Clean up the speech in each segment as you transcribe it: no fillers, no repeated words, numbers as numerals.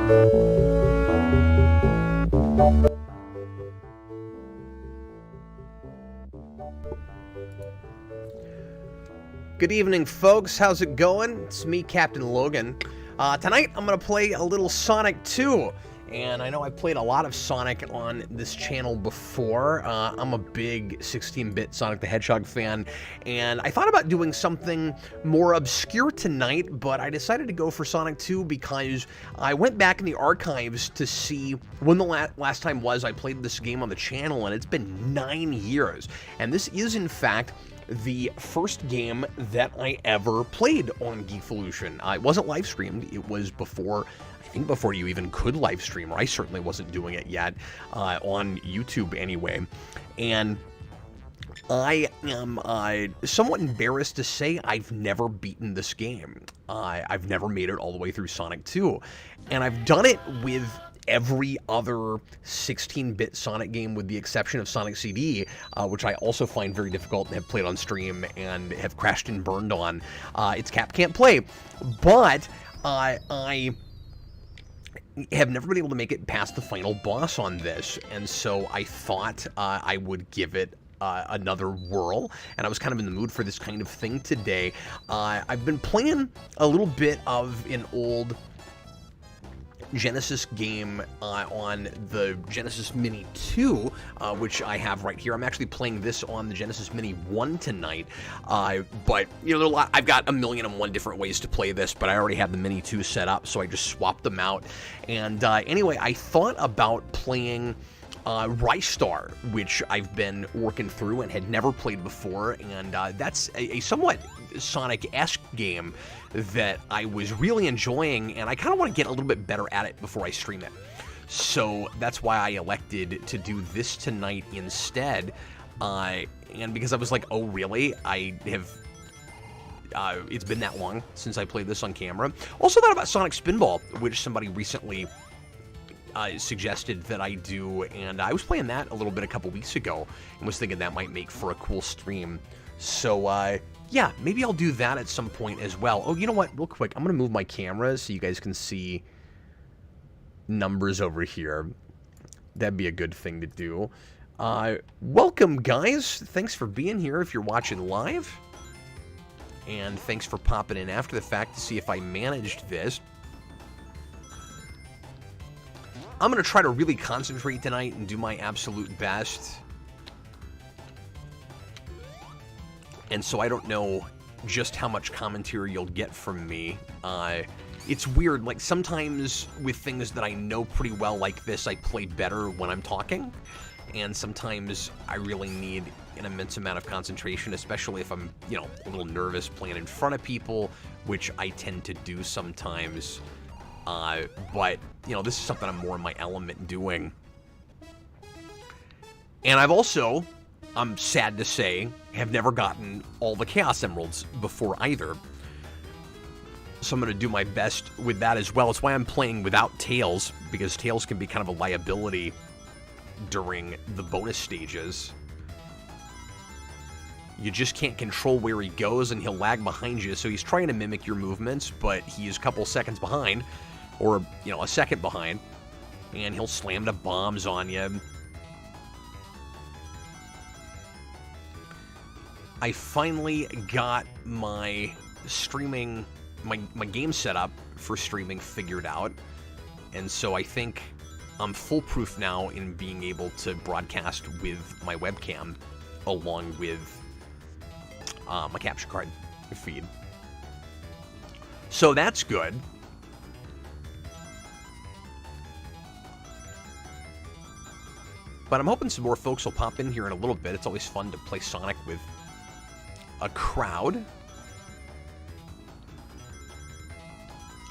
Good evening, folks. How's it going? It's me, Captain Logan. Tonight, I'm going to play a little Sonic 2. And I know I've played a lot of Sonic on this channel before. I'm a big 16-bit Sonic the Hedgehog fan, and I thought about doing something more obscure tonight, but I decided to go for Sonic 2 because I went back in the archives to see when the last time was I played this game on the channel, and it's been 9 years. And this is, in fact, the first game that I ever played on Geekvolution. It wasn't live streamed. It was before you even could live stream, or I certainly wasn't doing it yet on YouTube anyway. And I am somewhat embarrassed to say I've never beaten this game. I've never made it all the way through Sonic 2. And I've done it with every other 16-bit Sonic game with the exception of Sonic CD, which I also find very difficult and have played on stream and have crashed and burned on. It's Cap Can't Play, but I have never been able to make it past the final boss on this, and so I thought I would give it another whirl, and I was kind of in the mood for this kind of thing today. I've been playing a little bit of an old Genesis game on the Genesis Mini 2, which I have right here. I'm actually playing this on the Genesis Mini 1 tonight, but you know, I've got 1,000,001 different ways to play this, but I already have the Mini 2 set up, so I just swapped them out. And anyway, I thought about playing Rystar, which I've been working through and had never played before, and that's a somewhat Sonic-esque game that I was really enjoying, and I kind of want to get a little bit better at it before I stream it. So that's why I elected to do this tonight instead, and because I was like, oh really? I have it's been that long since I played this on camera. Also thought about Sonic Spinball, which somebody recently suggested that I do, and I was playing that a little bit a couple weeks ago and was thinking that might make for a cool stream. So yeah, maybe I'll do that at some point as well. Oh, you know what? Real quick, I'm going to move my camera so you guys can see numbers over here. That'd be a good thing to do. Welcome, guys. Thanks for being here if you're watching live. And thanks for popping in after the fact to see if I managed this. I'm going to try to really concentrate tonight and do my absolute best. And so I don't know just how much commentary you'll get from me. It's weird, like sometimes with things that I know pretty well like this, I play better when I'm talking. And sometimes I really need an immense amount of concentration, especially if I'm, you know, a little nervous playing in front of people, which I tend to do sometimes. But, you know, this is something I'm more in my element doing. And I've also, I'm sad to say, have never gotten all the Chaos Emeralds before either. So I'm going to do my best with that as well. It's why I'm playing without Tails, because Tails can be kind of a liability during the bonus stages. You just can't control where he goes, and he'll lag behind you, so he's trying to mimic your movements, but he's a couple seconds behind, or, you know, a second behind, and he'll slam the bombs on you. I finally got my streaming, my game setup for streaming figured out, and so I think I'm foolproof now in being able to broadcast with my webcam along with my capture card feed. So that's good. But I'm hoping some more folks will pop in here in a little bit. It's always fun to play Sonic with a crowd.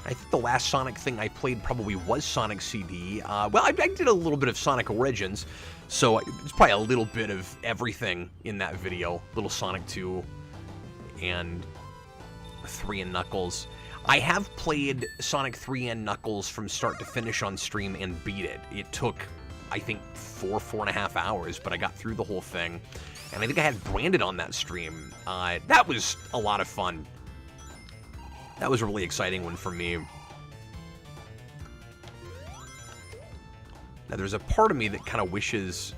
I think the last Sonic thing I played probably was Sonic CD. Well, I did a little bit of Sonic Origins, so it's probably a little bit of everything in that video. Little Sonic 2 and 3 and Knuckles. I have played Sonic 3 and Knuckles from start to finish on stream and beat it. It took, I think, 4.5 hours, but I got through the whole thing. And I think I had Brandon on that stream. That was a lot of fun. That was a really exciting one for me. Now, there's a part of me that kind of wishes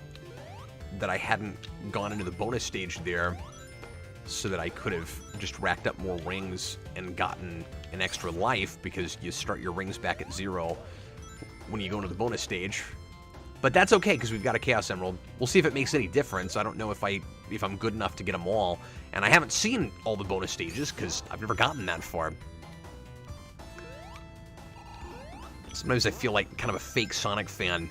that I hadn't gone into the bonus stage there so that I could have just racked up more rings and gotten an extra life, because you start your rings back at 0 when you go into the bonus stage. But that's okay, because we've got a Chaos Emerald. We'll see if it makes any difference. I don't know if I'm good enough to get them all. And I haven't seen all the bonus stages, because I've never gotten that far. Sometimes I feel like kind of a fake Sonic fan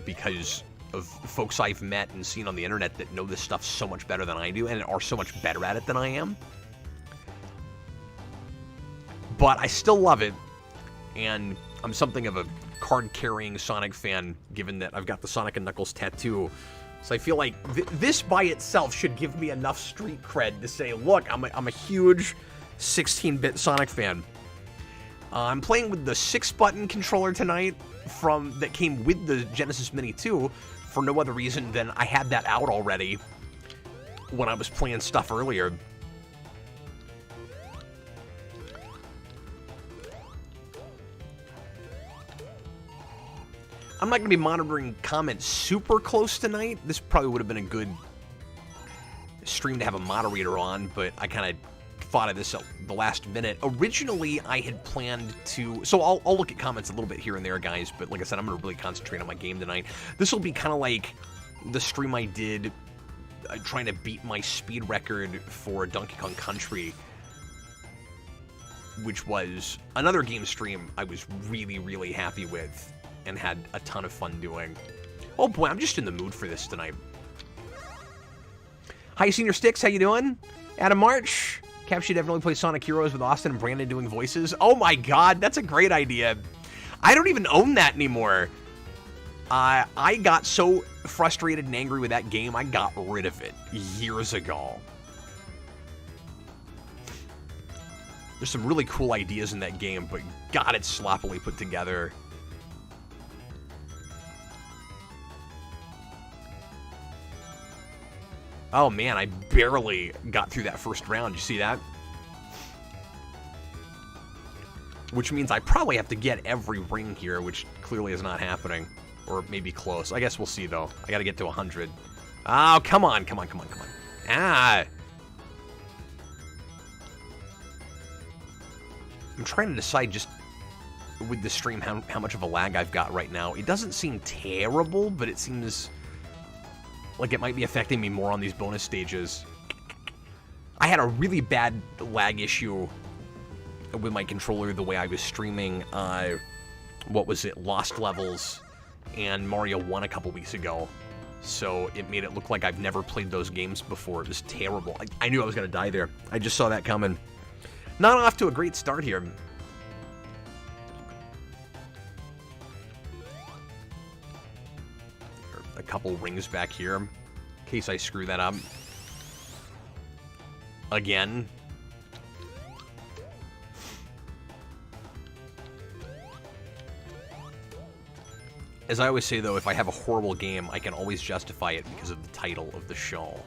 because of folks I've met and seen on the internet that know this stuff so much better than I do and are so much better at it than I am. But I still love it, and I'm something of a card-carrying Sonic fan, given that I've got the Sonic and Knuckles tattoo. So I feel like this by itself should give me enough street cred to say, look, I'm a huge 16-bit Sonic fan. I'm playing with the 6-button controller tonight that came with the Genesis Mini 2 for no other reason than I had that out already when I was playing stuff earlier. I'm not going to be monitoring comments super close tonight. This probably would have been a good stream to have a moderator on, but I kind of thought of this at the last minute. Originally, I had planned to... So I'll look at comments a little bit here and there, guys, but like I said, I'm going to really concentrate on my game tonight. This will be kind of like the stream I did trying to beat my speed record for Donkey Kong Country, which was another game stream I was really, really happy with and had a ton of fun doing. Oh boy, I'm just in the mood for this tonight. Hi, Senior Sticks, how you doing? Adam March. Cap should definitely play Sonic Heroes with Austin and Brandon doing voices. Oh my god, that's a great idea. I don't even own that anymore. I got so frustrated and angry with that game, I got rid of it years ago. There's some really cool ideas in that game, but god, it's sloppily put together. Oh man, I barely got through that first round. You see that? Which means I probably have to get every ring here, which clearly is not happening. Or maybe close. I guess we'll see, though. I gotta get to 100. Oh, come on, come on, come on, come on. Ah! I'm trying to decide just with the stream how much of a lag I've got right now. It doesn't seem terrible, but it seems like it might be affecting me more on these bonus stages. I had a really bad lag issue with my controller the way I was streaming, what was it, Lost Levels and Mario 1 a couple weeks ago. So it made it look like I've never played those games before. It was terrible. I knew I was going to die there. I just saw that coming. Not off to a great start here. A couple rings back here, in case I screw that up. Again. As I always say, though, if I have a horrible game, I can always justify it because of the title of the show.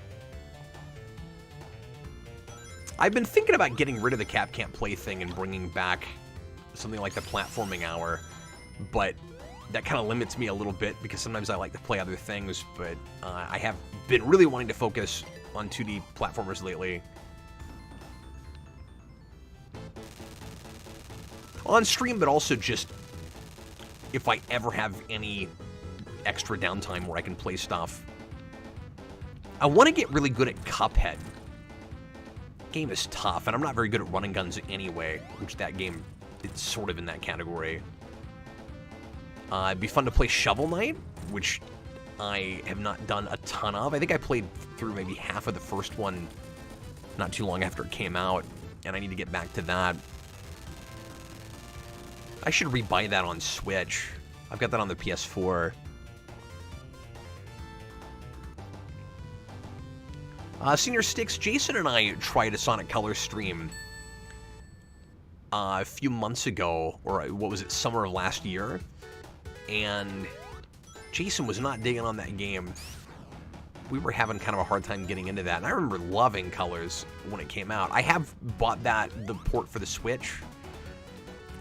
I've been thinking about getting rid of the Cap Can't Play thing and bringing back something like the Platforming Hour, but that kind of limits me a little bit because sometimes I like to play other things, but I have been really wanting to focus on 2D platformers lately. On stream, but also just if I ever have any extra downtime where I can play stuff. I want to get really good at Cuphead. Game is tough, and I'm not very good at running guns anyway, which that game is sort of in that category. It'd be fun to play Shovel Knight, which I have not done a ton of. I think I played through maybe half of the first one not too long after it came out, and I need to get back to that. I should rebuy that on Switch. I've got that on the PS4. Senior Sticks, Jason and I tried a Sonic Colors stream a few months ago, or what was it, summer of last year, and Jason was not digging on that game. We were having kind of a hard time getting into that, and I remember loving Colors when it came out. I have bought the port for the Switch,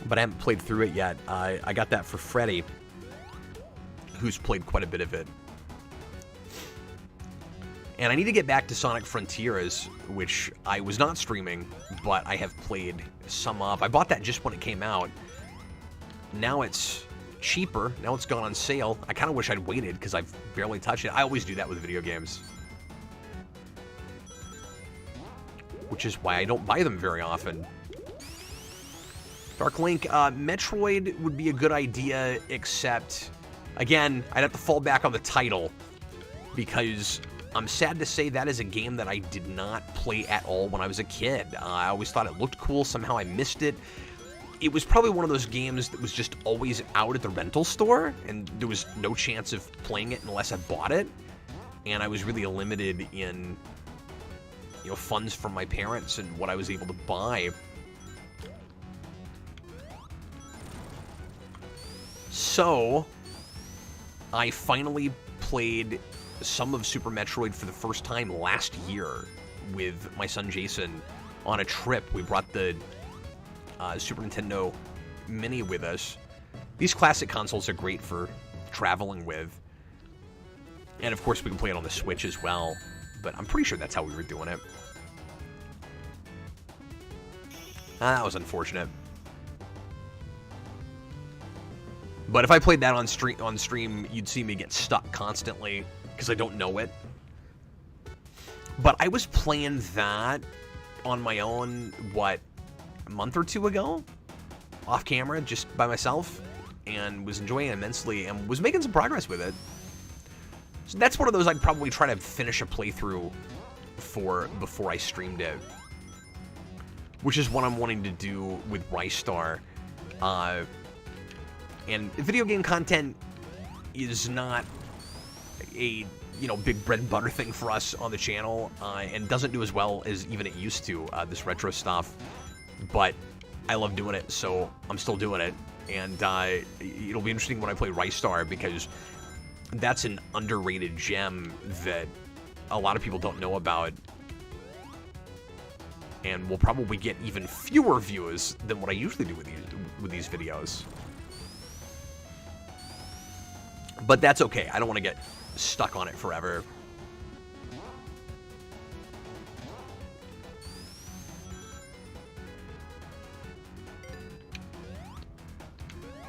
but I haven't played through it yet. I got that for Freddy. who's played quite a bit of it. And I need to get back to Sonic Frontiers, which I was not streaming, but I have played some of. I bought that just when it came out. Now it's cheaper. Now it's gone on sale. I kind of wish I'd waited because I've barely touched it. I always do that with video games. Which is why I don't buy them very often. Dark Link, Metroid would be a good idea, except, again, I'd have to fall back on the title, because I'm sad to say that is a game that I did not play at all when I was a kid. I always thought it looked cool. Somehow I missed it. It was probably one of those games that was just always out at the rental store, and there was no chance of playing it unless I bought it. And I was really limited in, you know, funds from my parents and what I was able to buy. So, I finally played some of Super Metroid for the first time last year with my son Jason on a trip. We brought the Super Nintendo Mini with us. These classic consoles are great for traveling with. And of course we can play it on the Switch as well, but I'm pretty sure that's how we were doing it. That was unfortunate. But if I played that on stream, you'd see me get stuck constantly because I don't know it. But I was playing that on my own, what, a month or two ago? Off camera, just by myself, and was enjoying it immensely and was making some progress with it. So that's one of those I'd probably try to finish a playthrough for before I streamed it. Which is what I'm wanting to do with Rystar. And video game content is not a, you know, big bread and butter thing for us on the channel, and doesn't do as well as even it used to, this retro stuff. But I love doing it, so I'm still doing it. And it'll be interesting when I play Rystar, because that's an underrated gem that a lot of people don't know about. And will probably get even fewer views than what I usually do with these videos. But that's okay. I don't want to get stuck on it forever.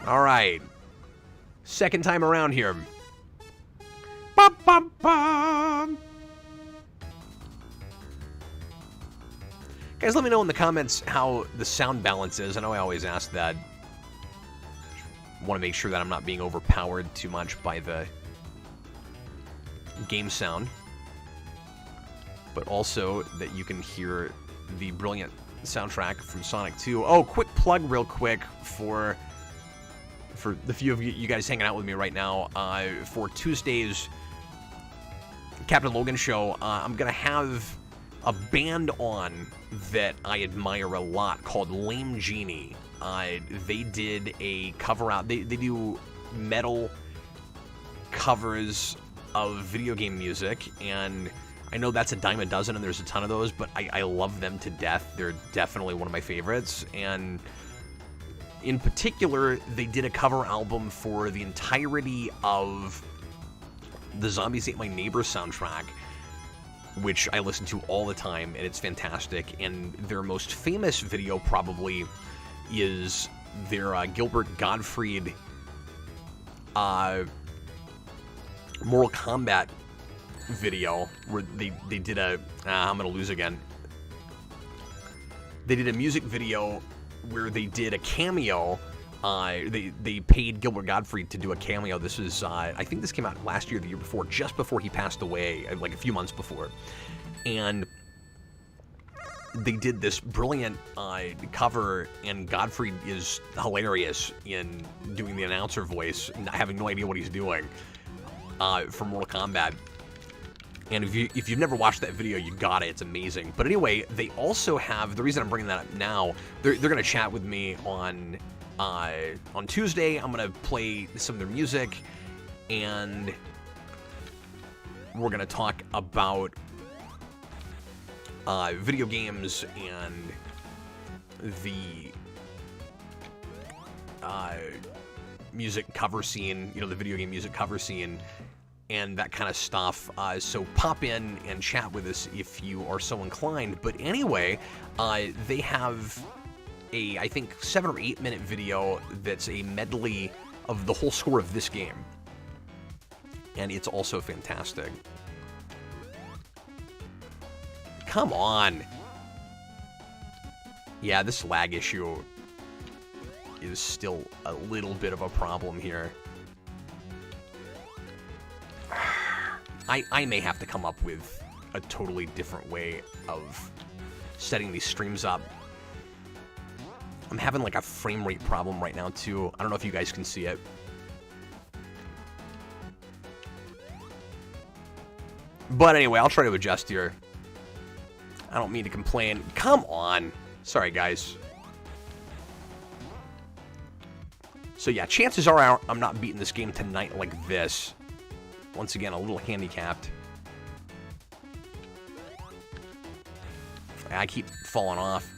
All right. Second time around here. Bum, bum, bum. Guys, let me know in the comments how the sound balance is. I know I always ask that. Want to make sure that I'm not being overpowered too much by the game sound, but also that you can hear the brilliant soundtrack from Sonic 2. Oh, quick plug real quick for the few of you guys hanging out with me right now. For Tuesday's Captain Logan show, I'm going to have a band on that I admire a lot called Lame Genie. They did a cover out. They do metal covers of video game music, and I know that's a dime a dozen, and there's a ton of those, but I love them to death. They're definitely one of my favorites, and in particular, they did a cover album for the entirety of the Zombies Ate My Neighbor soundtrack, which I listen to all the time, and it's fantastic. And their most famous video probably is their Gilbert Gottfried Mortal Kombat video, where they did a I'm gonna lose again. They did a music video where they did a cameo. They paid Gilbert Gottfried to do a cameo. This is I think this came out last year, the year before, just before he passed away, like a few months before, and they did this brilliant cover, and Gottfried is hilarious in doing the announcer voice, having no idea what he's doing, for Mortal Kombat. And if you've never watched that video, you got it. It's amazing. But anyway, they also have, the reason I'm bringing that up now, they're going to chat with me on Tuesday. I'm going to play some of their music, and we're going to talk about video games and the music cover scene, you know, the video game music cover scene, and that kind of stuff. So pop in and chat with us if you are so inclined. But anyway, they have a, I think, 7 or 8 minute video that's a medley of the whole score of this game. And it's also fantastic. Come on. Yeah, this lag issue is still a little bit of a problem here. I may have to come up with a totally different way of setting these streams up. I'm having like a frame rate problem right now too. I don't know if you guys can see it. But anyway, I'll try to adjust here. I don't mean to complain. Come on. Sorry, guys. So yeah, chances are I'm not beating this game tonight like this. Once again, a little handicapped. I keep falling off.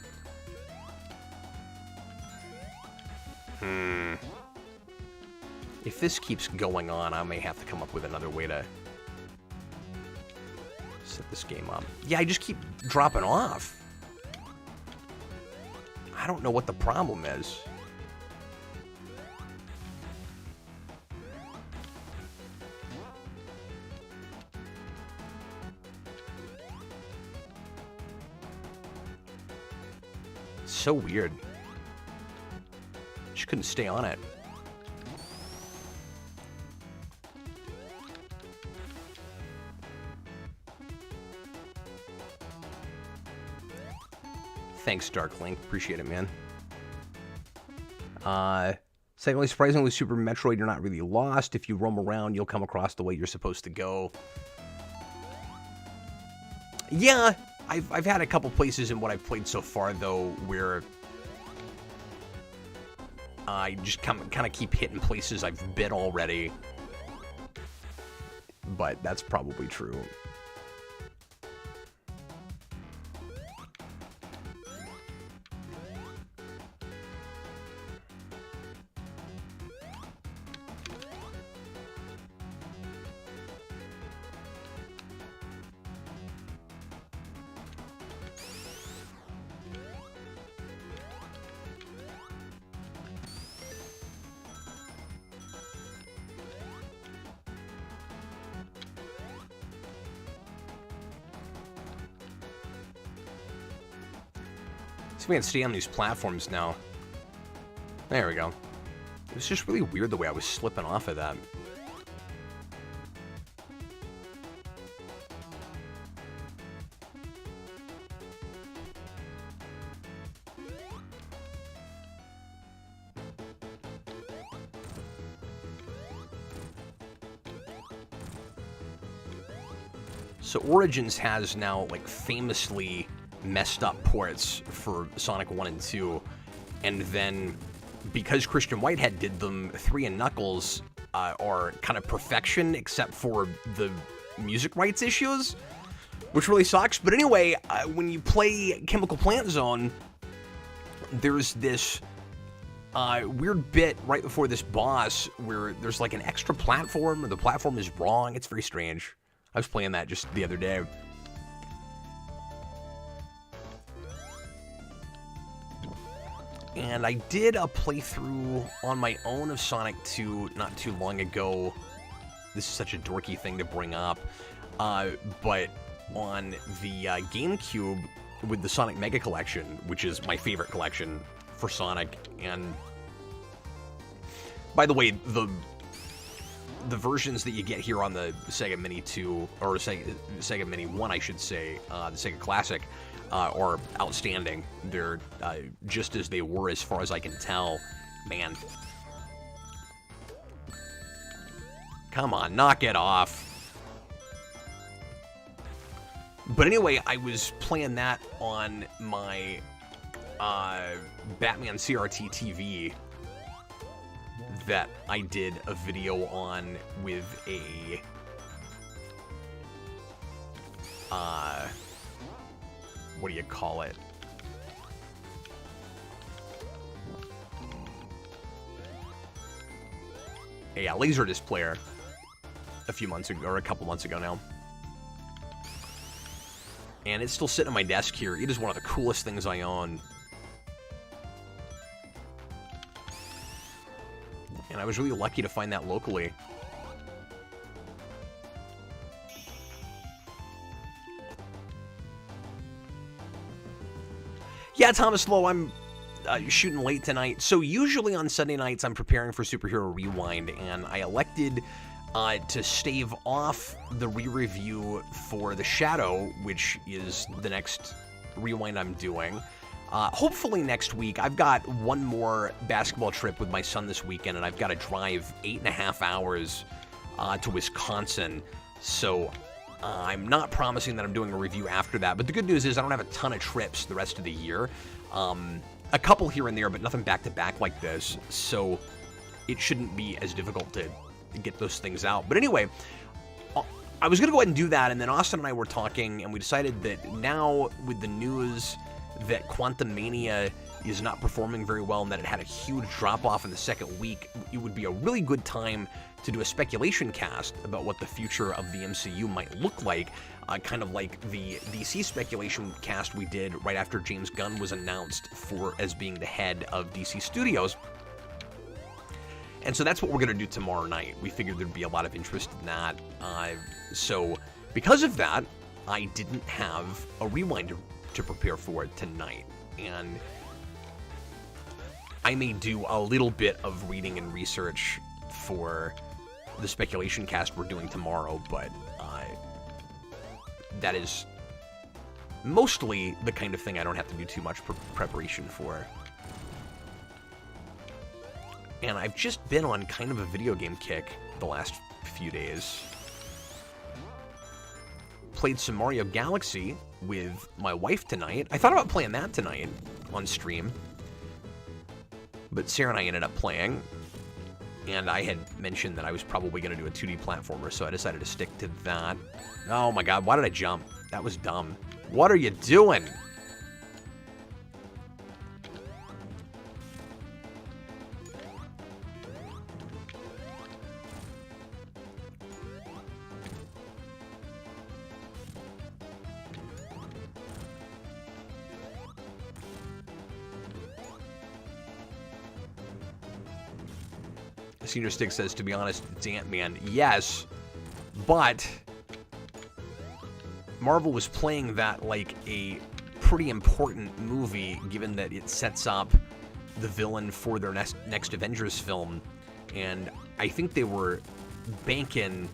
If this keeps going on, I may have to come up with another way to set this game up. Yeah, I just keep dropping off. I don't know what the problem is. So weird. Just couldn't stay on it. Thanks, Darklink. Appreciate it, man. Secondly, surprisingly, Super Metroid, you're not really lost. If you roam around, you'll come across the way you're supposed to go. Yeah, I've had a couple places in what I've played so far, though, where I just kind of keep hitting places I've been already. But that's probably true. We can't stay on these platforms now. There we go. It was just really weird the way I was slipping off of that. So Origins has now, like, famously messed up ports for Sonic 1 and 2, and then because Christian Whitehead did them, 3 and Knuckles are kind of perfection except for the music rights issues, which really sucks. But anyway, when you play Chemical Plant Zone, there's this weird bit right before this boss where there's like an extra platform, or the platform is wrong. It's very strange. I was playing that just the other day. And I did a playthrough on my own of Sonic 2 not too long ago. This is such a dorky thing to bring up. But on the GameCube with the Sonic Mega Collection, which is my favorite collection for Sonic. And by the way, the versions that you get here on the Sega Mini 2, or Sega Mini 1, I should say, the Sega Classic, are outstanding. They're just as they were as far as I can tell. Man. Come on, knock it off. But anyway, I was playing that on my Batman CRT TV that I did a video on with a what do you call it? a Laserdisc player a few months ago, or a couple months ago now. And it's still sitting on my desk here. It is one of the coolest things I own. And I was really lucky to find that locally. Yeah, Thomas Lowe, I'm shooting late tonight. So usually on Sunday nights, I'm preparing for Superhero Rewind, and I elected to stave off the re-review for The Shadow, which is the next rewind I'm doing. Hopefully next week. I've got one more basketball trip with my son this weekend, and I've got to drive 8.5 hours to Wisconsin. So I'm not promising that I'm doing a review after that, but the good news is I don't have a ton of trips the rest of the year. A couple here and there, but nothing back-to-back like this, so it shouldn't be as difficult to get those things out. But anyway, I was going to go ahead and do that, and then Austin and I were talking, and we decided that now with the news that Quantum Mania is not performing very well and that it had a huge drop-off in the second week, it would be a really good time to do a speculation cast about what the future of the MCU might look like, kind of like the DC speculation cast we did right after James Gunn was announced as being the head of DC Studios. And so that's what we're going to do tomorrow night. We figured there'd be a lot of interest in that. So because of that, I didn't have a rewind to prepare for tonight. And I may do a little bit of reading and research for the speculation cast we're doing tomorrow, but that is mostly the kind of thing I don't have to do too much preparation for. And I've just been on kind of a video game kick the last few days. Played some Mario Galaxy with my wife tonight. I thought about playing that tonight on stream, but Sarah and I ended up playing, and I had mentioned that I was probably going to do a 2D platformer, so I decided to stick to that. Oh my god, why did I jump? That was dumb. What are you doing? Senior Stick says, to be honest, it's Ant-Man. Yes, but Marvel was playing that like a pretty important movie, given that it sets up the villain for their next Avengers film, and I think they were banking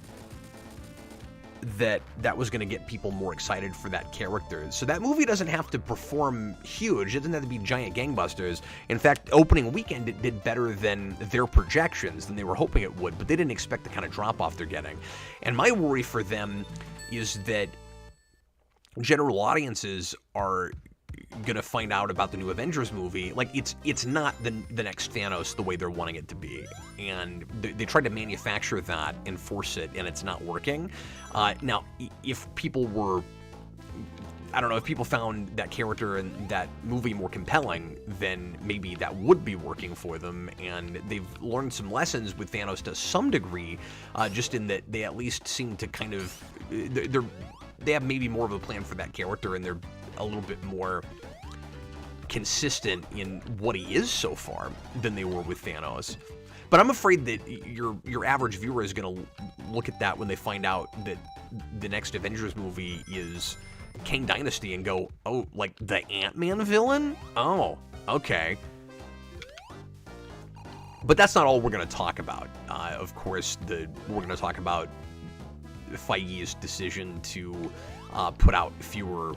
that was going to get people more excited for that character. So that movie doesn't have to perform huge. It doesn't have to be giant gangbusters. In fact, opening weekend, it did better than their projections, than they were hoping it would, but they didn't expect the kind of drop-off they're getting. And my worry for them is that general audiences are going to find out about the new Avengers movie. Like, it's not the next Thanos the way they're wanting it to be. And they tried to manufacture that and force it, and it's not working. Now, if people were, I don't know, if people found that character and that movie more compelling, then maybe that would be working for them. And they've learned some lessons with Thanos to some degree, just in that they at least seem to kind of, they have maybe more of a plan for that character, and they're a little bit more consistent in what he is so far than they were with Thanos. But I'm afraid that your average viewer is going to look at that when they find out that the next Avengers movie is Kang Dynasty and go, oh, like the Ant-Man villain? Oh, okay. But that's not all we're going to talk about. Of course, we're going to talk about Feige's decision to put out fewer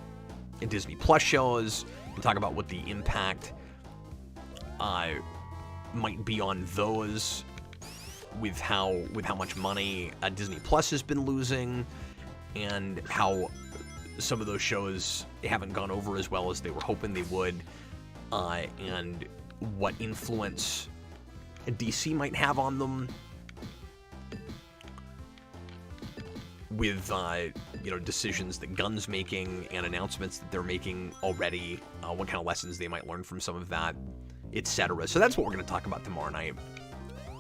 Disney Plus shows, and talk about what the impact might be on those with how much money Disney Plus has been losing, and how some of those shows haven't gone over as well as they were hoping they would, and what influence DC might have on them with decisions that Gunn's making and announcements that they're making already, what kind of lessons they might learn from some of that, etc. So that's what we're going to talk about tomorrow night.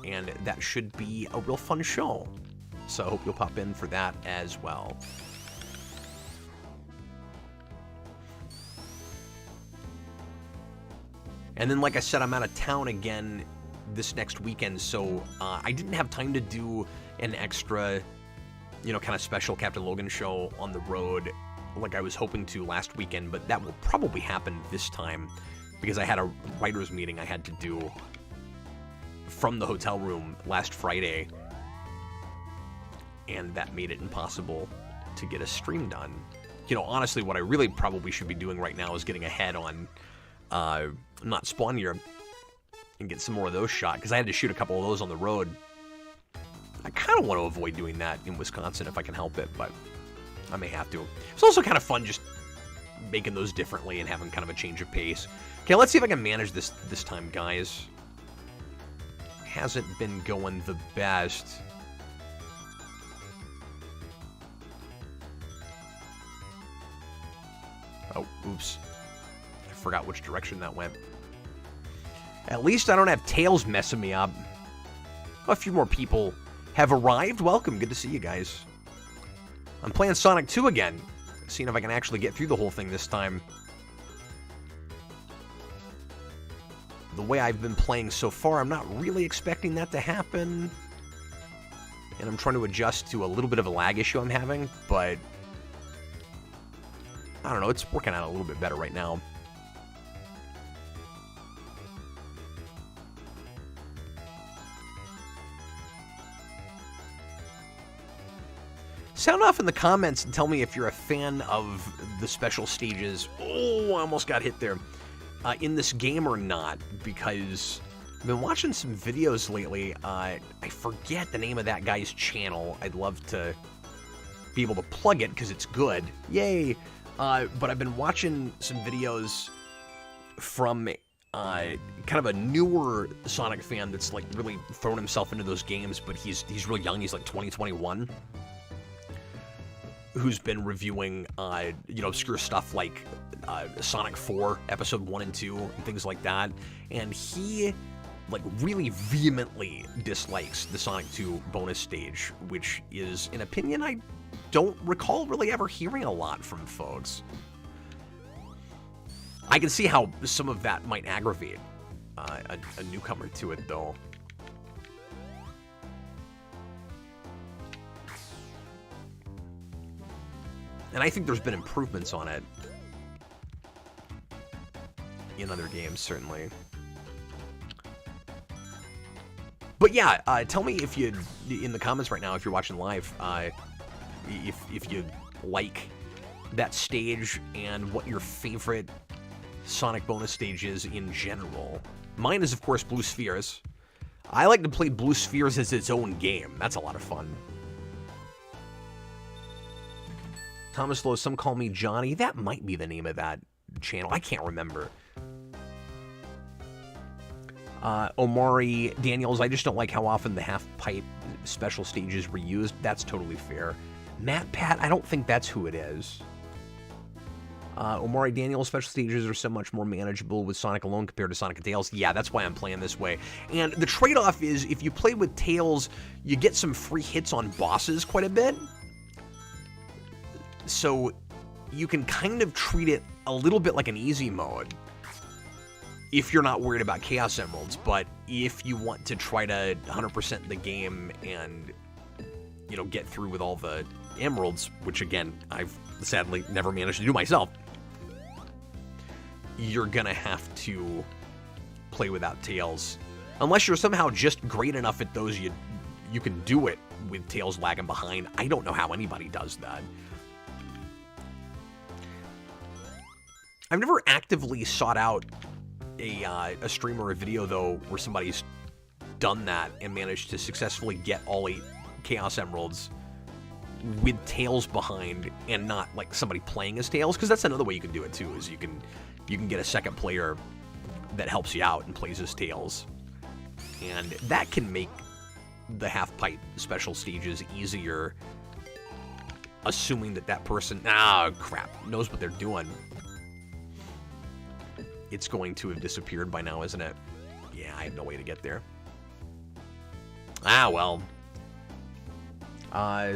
and that should be a real fun show. So I hope you'll pop in for that as well. And then, like I said, I'm out of town again this next weekend, so I didn't have time to do an extra, you know, kind of special Captain Logan show on the road like I was hoping to last weekend, but that will probably happen this time because I had a writer's meeting I had to do from the hotel room last Friday, and that made it impossible to get a stream done. You know, honestly, what I really probably should be doing right now is getting ahead on not Spawn Year and get some more of those shot, because I had to shoot a couple of those on the road. I kind of want to avoid doing that in Wisconsin if I can help it, but I may have to. It's also kind of fun just making those differently and having kind of a change of pace. Okay, let's see if I can manage this time, guys. Hasn't been going the best. Oh, oops. I forgot which direction that went. At least I don't have Tails messing me up. A few more people have arrived. Welcome. Good to see you guys. I'm playing Sonic 2 again. Seeing if I can actually get through the whole thing this time. The way I've been playing so far, I'm not really expecting that to happen. And I'm trying to adjust to a little bit of a lag issue I'm having, but I don't know, it's working out a little bit better right now. Sound off in the comments and tell me if you're a fan of the special stages. Oh, I almost got hit there. In this game or not, because I've been watching some videos lately. I forget the name of that guy's channel. I'd love to be able to plug it because it's good. Yay! But I've been watching some videos from kind of a newer Sonic fan that's like really thrown himself into those games, but he's real young. He's like 2021. Who's been reviewing, you know, obscure stuff like Sonic 4, Episode 1 and 2, and things like that. And he, like, really vehemently dislikes the Sonic 2 bonus stage, which is an opinion I don't recall really ever hearing a lot from folks. I can see how some of that might aggravate a newcomer to it, though. And I think there's been improvements on it in other games, certainly. But yeah, tell me if you, in the comments right now, if you're watching live, if you like that stage and what your favorite Sonic bonus stage is in general. Mine is, of course, Blue Spheres. I like to play Blue Spheres as its own game. That's a lot of fun. Thomas Lowe, some call me Johnny. That might be the name of that channel. I can't remember. Omari Daniels, I just don't like how often the half-pipe special stage is reused. That's totally fair. Matt Pat, I don't think that's who it is. Omari Daniels, special stages are so much more manageable with Sonic alone compared to Sonic and Tails. Yeah, that's why I'm playing this way. And the trade-off is, if you play with Tails, you get some free hits on bosses quite a bit. So you can kind of treat it a little bit like an easy mode if you're not worried about Chaos Emeralds. But if you want to try to 100% the game and, you know, get through with all the emeralds, which again, I've sadly never managed to do myself, you're gonna have to play without Tails. Unless you're somehow just great enough at those, you can do it with Tails lagging behind. I don't know how anybody does that. I've never actively sought out a stream or a video, though, where somebody's done that and managed to successfully get all 8 Chaos Emeralds with Tails behind and not, like, somebody playing as Tails, because that's another way you can do it, too, is you can get a second player that helps you out and plays as Tails. And that can make the half-pipe special stages easier, assuming that that person, knows what they're doing. It's going to have disappeared by now, isn't it? Yeah, I have no way to get there. Ah, well.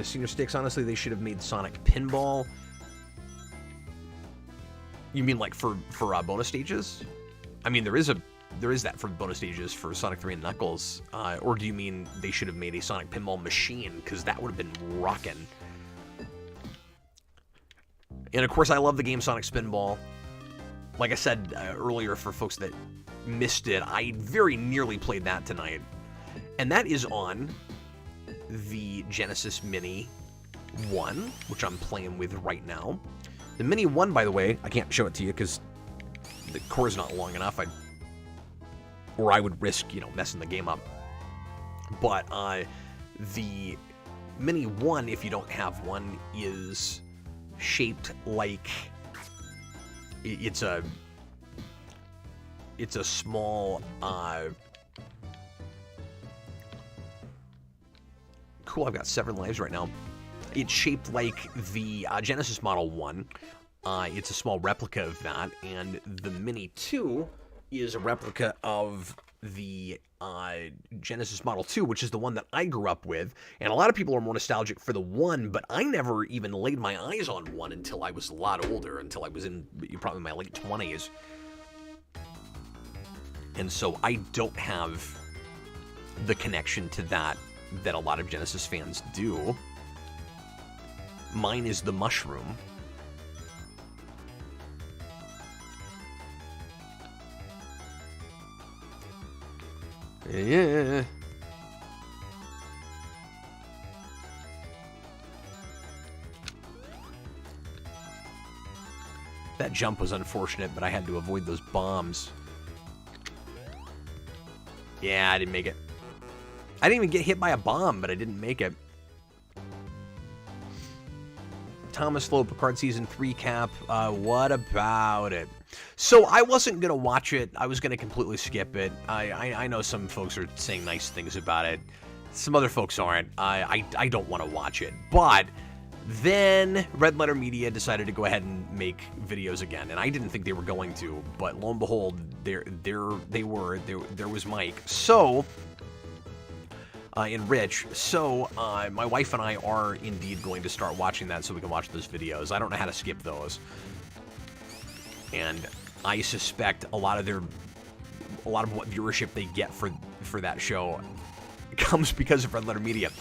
Senior Sticks, honestly, they should have made Sonic Pinball. You mean like for bonus stages? I mean, there is that for bonus stages for Sonic 3 and Knuckles. Or do you mean they should have made a Sonic Pinball machine? Because that would have been rockin'. And of course, I love the game Sonic Spinball. Like I said earlier, for folks that missed it, I very nearly played that tonight. And that is on the Genesis Mini 1, which I'm playing with right now. The Mini 1, by the way, I can't show it to you because the core's not long enough. Or I would risk, messing the game up. But the Mini 1, if you don't have one, is shaped like it's a small cool. I've got 7 lives right now. It's shaped like the Genesis Model 1. It's a small replica of that, and the Mini 2 is a replica of the Genesis Model 2, which is the one that I grew up with. And a lot of people are more nostalgic for the 1, but I never even laid my eyes on 1 until I was a lot older, until I was in probably my late 20s. And so I don't have the connection to that a lot of Genesis fans do. Mine is the mushroom. Yeah. That jump was unfortunate, but I had to avoid those bombs. Yeah, I didn't make it. I didn't even get hit by a bomb, but I didn't make it. Thomas Lowe, Picard Season 3 cap. What about it? So I wasn't going to watch it. I was going to completely skip it. I know some folks are saying nice things about it. Some other folks aren't. I don't want to watch it. But then Red Letter Media decided to go ahead and make videos again. And I didn't think they were going to. But lo and behold, there was Mike. So... and Rich. So, my wife and I are indeed going to start watching that so we can watch those videos. I don't know how to skip those. And I suspect a lot of what viewership they get for that show comes because of Red Letter Media.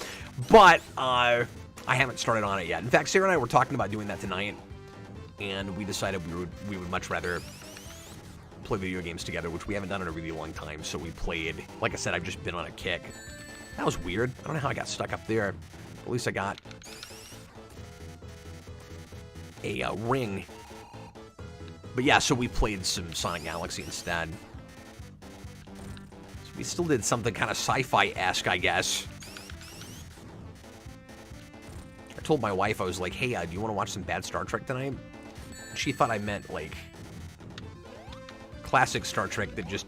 But, I haven't started on it yet. In fact, Sarah and I were talking about doing that tonight, and we decided we would much rather play video games together, which we haven't done in a really long time. So we played, like I said, I've just been on a kick. That was weird. I don't know how I got stuck up there. At least I got a ring. But yeah, so we played some Sonic Galaxy instead. So we still did something kind of sci-fi-esque, I guess. I told my wife, I was like, hey, do you want to watch some bad Star Trek tonight? She thought I meant, like, classic Star Trek that just,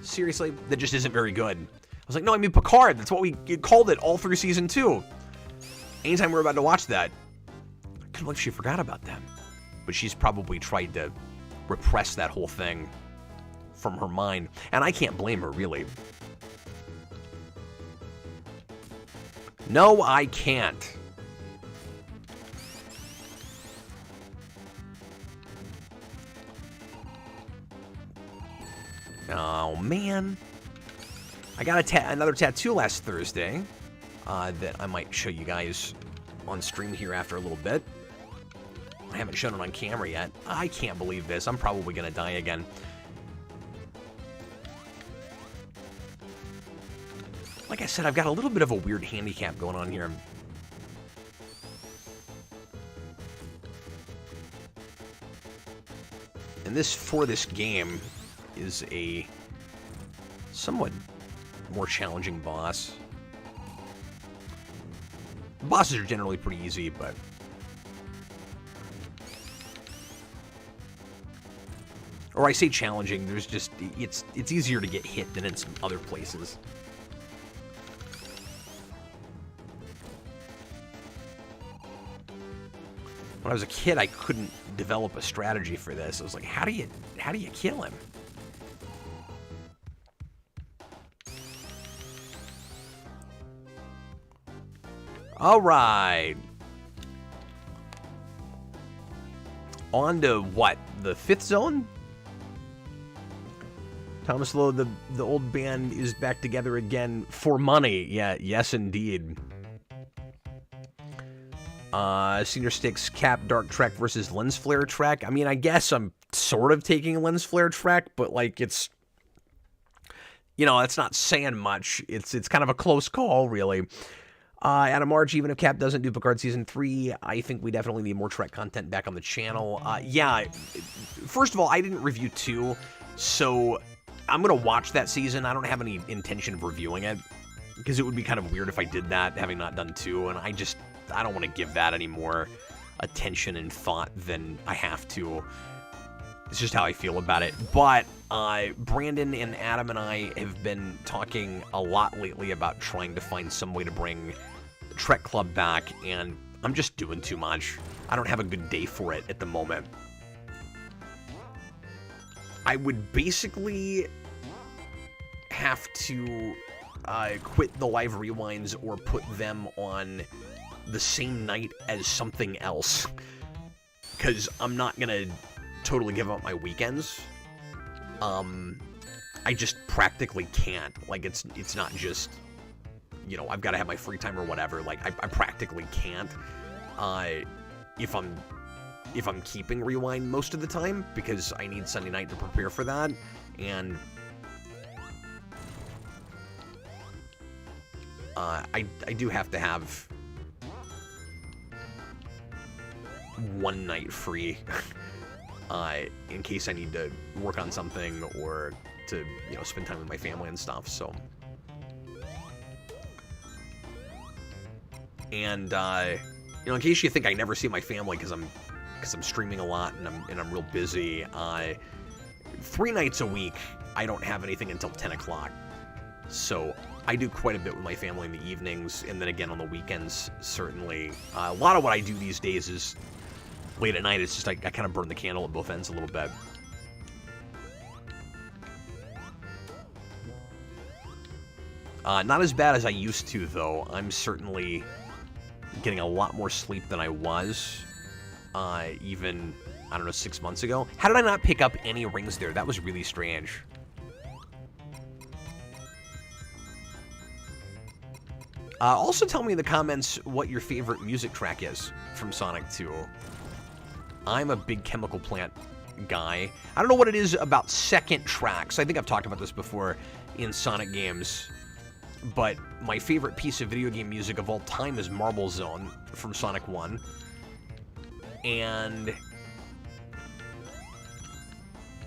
seriously, that just isn't very good. I was like, no, I mean Picard. That's what we called it all through Season 2. Anytime we're about to watch that, I couldn't believe she forgot about them. But she's probably tried to repress that whole thing from her mind. And I can't blame her, really. No, I can't. Oh, man. I got another tattoo last Thursday that I might show you guys on stream here after a little bit. I haven't shown it on camera yet. I can't believe this. I'm probably going to die again. Like I said, I've got a little bit of a weird handicap going on here. And this game is a somewhat more challenging boss. Bosses are generally pretty easy, but or I say challenging, there's just it's easier to get hit than in some other places. When I was a kid, I couldn't develop a strategy for this. I was like, how do you kill him? All right. On to what? The 5th zone? Thomas Lowe, the old band is back together again for money. Yeah, yes, indeed. Senior Sticks Cap Dark track versus Lens Flare track. I mean, I guess I'm sort of taking Lens Flare track, but like it's, you know, it's not saying much. It's kind of a close call, really. Adam March, even if Cap doesn't do Picard Season 3, I think we definitely need more Trek content back on the channel. Yeah, first of all, I didn't review 2, so I'm going to watch that season. I don't have any intention of reviewing it, because it would be kind of weird if I did that, having not done 2, and I don't want to give that any more attention and thought than I have to. It's just how I feel about it. But Brandon and Adam and I have been talking a lot lately about trying to find some way to bring Trek Club back, and I'm just doing too much. I don't have a good day for it at the moment. I would basically have to quit the live rewinds or put them on the same night as something else, because I'm not going to totally give up my weekends. I just practically can't. Like, it's not just, you know, I've got to have my free time or whatever. Like, I practically can't if I'm keeping Rewind most of the time, because I need Sunday night to prepare for that. And I do have to have one night free in case I need to work on something or to, you know, spend time with my family and stuff. So, and you know, in case you think I never see my family because I'm streaming a lot and I'm real busy, 3 nights a week I don't have anything until 10 o'clock. So I do quite a bit with my family in the evenings, and then again on the weekends, certainly. A lot of what I do these days is late at night. It's just I kind of burn the candle at both ends a little bit. Not as bad as I used to, though. I'm certainly getting a lot more sleep than I was even, I don't know, 6 months ago. How did I not pick up any rings there? That was really strange. Also tell me in the comments what your favorite music track is from Sonic 2. I'm a big Chemical Plant guy. I don't know what it is about second tracks. I think I've talked about this before in Sonic games, but my favorite piece of video game music of all time is Marble Zone from Sonic 1. And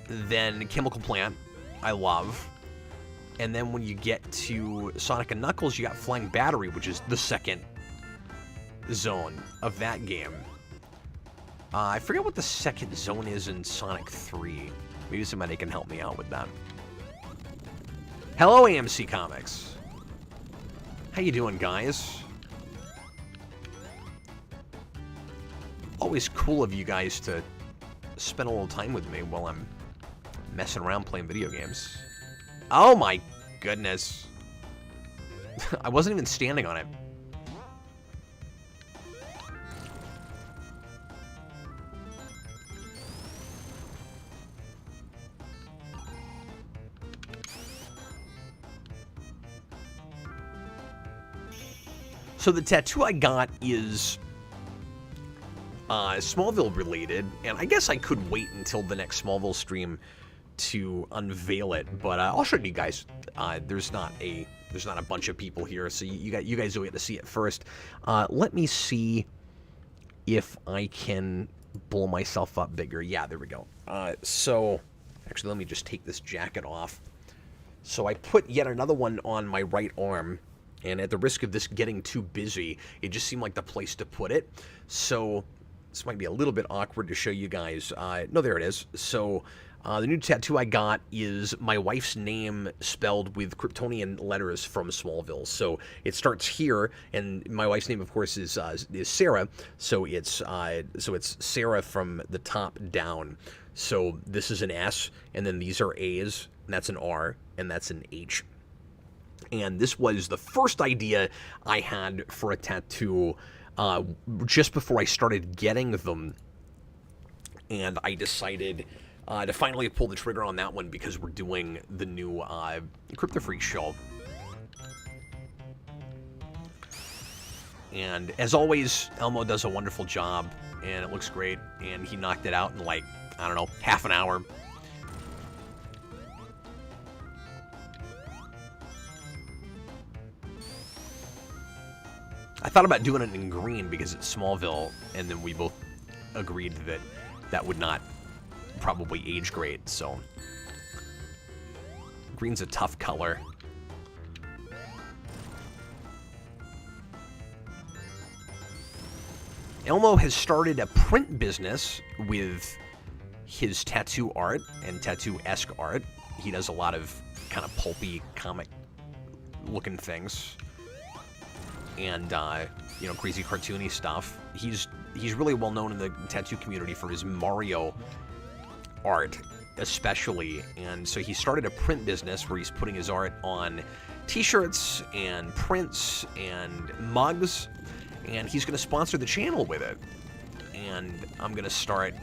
then Chemical Plant, I love. And then when you get to Sonic and Knuckles, you got Flying Battery, which is the second zone of that game. I forget what the second zone is in Sonic 3. Maybe somebody can help me out with that. Hello, AMC Comics. How you doing, guys? Always cool of you guys to spend a little time with me while I'm messing around playing video games. Oh my goodness. I wasn't even standing on it. So the tattoo I got is Smallville related, and I guess I could wait until the next Smallville stream to unveil it, but I'll show you guys. There's not a bunch of people here, so you guys will get to see it first. Let me see if I can blow myself up bigger. Yeah, there we go. So actually, let me just take this jacket off. So I put yet another one on my right arm, and at the risk of this getting too busy, it just seemed like the place to put it. So this might be a little bit awkward to show you guys. No, there it is. So the new tattoo I got is my wife's name spelled with Kryptonian letters from Smallville. So it starts here, and my wife's name, of course, is Sarah. So it's Sarah from the top down. So this is an S, and then these are A's, and that's an R, and that's an H. And this was the first idea I had for a tattoo just before I started getting them. And I decided to finally pull the trigger on that one because we're doing the new Crypto Freak show. And as always, Elmo does a wonderful job, and it looks great, and he knocked it out in like, I don't know, half an hour. I thought about doing it in green because it's Smallville, and then we both agreed that that would not probably age great, so green's a tough color. Elmo has started a print business with his tattoo art and tattoo-esque art. He does a lot of kind of pulpy comic-looking things. And, you know, crazy cartoony stuff. He's really well known in the tattoo community for his Mario art, especially. And so he started a print business where he's putting his art on t-shirts and prints and mugs. And he's going to sponsor the channel with it. And I'm going to start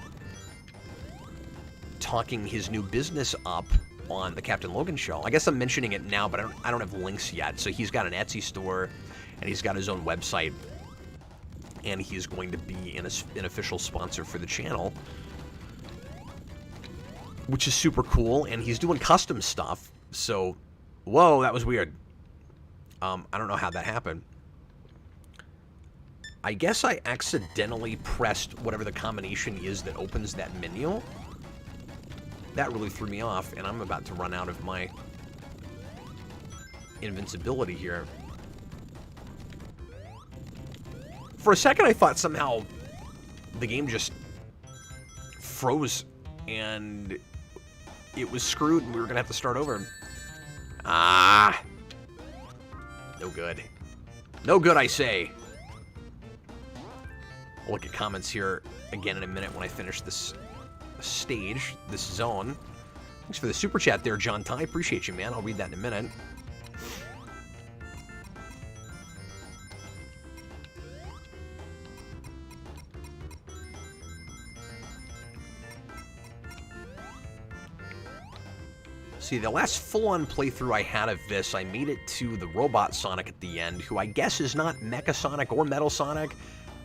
talking his new business up on the Captain Logan show. I guess I'm mentioning it now, but I don't have links yet. So he's got an Etsy store, and he's got his own website, and he's going to be an official sponsor for the channel, which is super cool. And he's doing custom stuff. So, whoa, that was weird. I don't know how that happened. I guess I accidentally pressed whatever the combination is that opens that menu. That really threw me off, and I'm about to run out of my invincibility here. For a second, I thought somehow the game just froze, and it was screwed, and we were going to have to start over. Ah. No good. No good, I say. I'll look at comments here again in a minute when I finish this stage, this zone. Thanks for the super chat there, John Ty. Appreciate you, man. I'll read that in a minute. See, the last full-on playthrough I had of this, I made it to the Robot Sonic at the end, who I guess is not Mecha Sonic or Metal Sonic.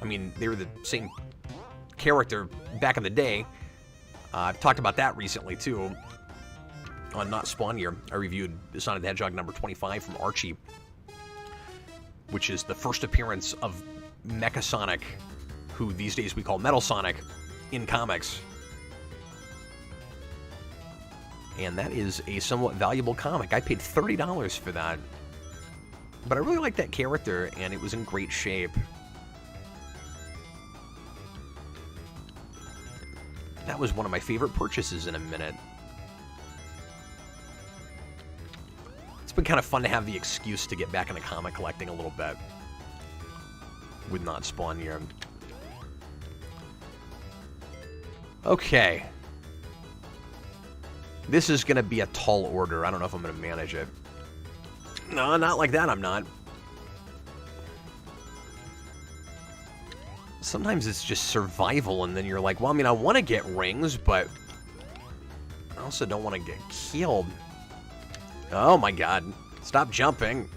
I mean, they were the same character back in the day. I've talked about that recently, too. On Not Spawn Year, I reviewed Sonic the Hedgehog number 25 from Archie, which is the first appearance of Mecha Sonic, who these days we call Metal Sonic, in comics. And that is a somewhat valuable comic. I paid $30 for that. But I really like that character, and it was in great shape. That was one of my favorite purchases in a minute. It's been kind of fun to have the excuse to get back into comic collecting a little bit with Not Spawn Year. Okay. This is going to be a tall order. I don't know if I'm going to manage it. No, not like that, I'm not. Sometimes it's just survival, and then you're like, well, I mean, I want to get rings, but I also don't want to get killed. Oh, my God. Stop jumping.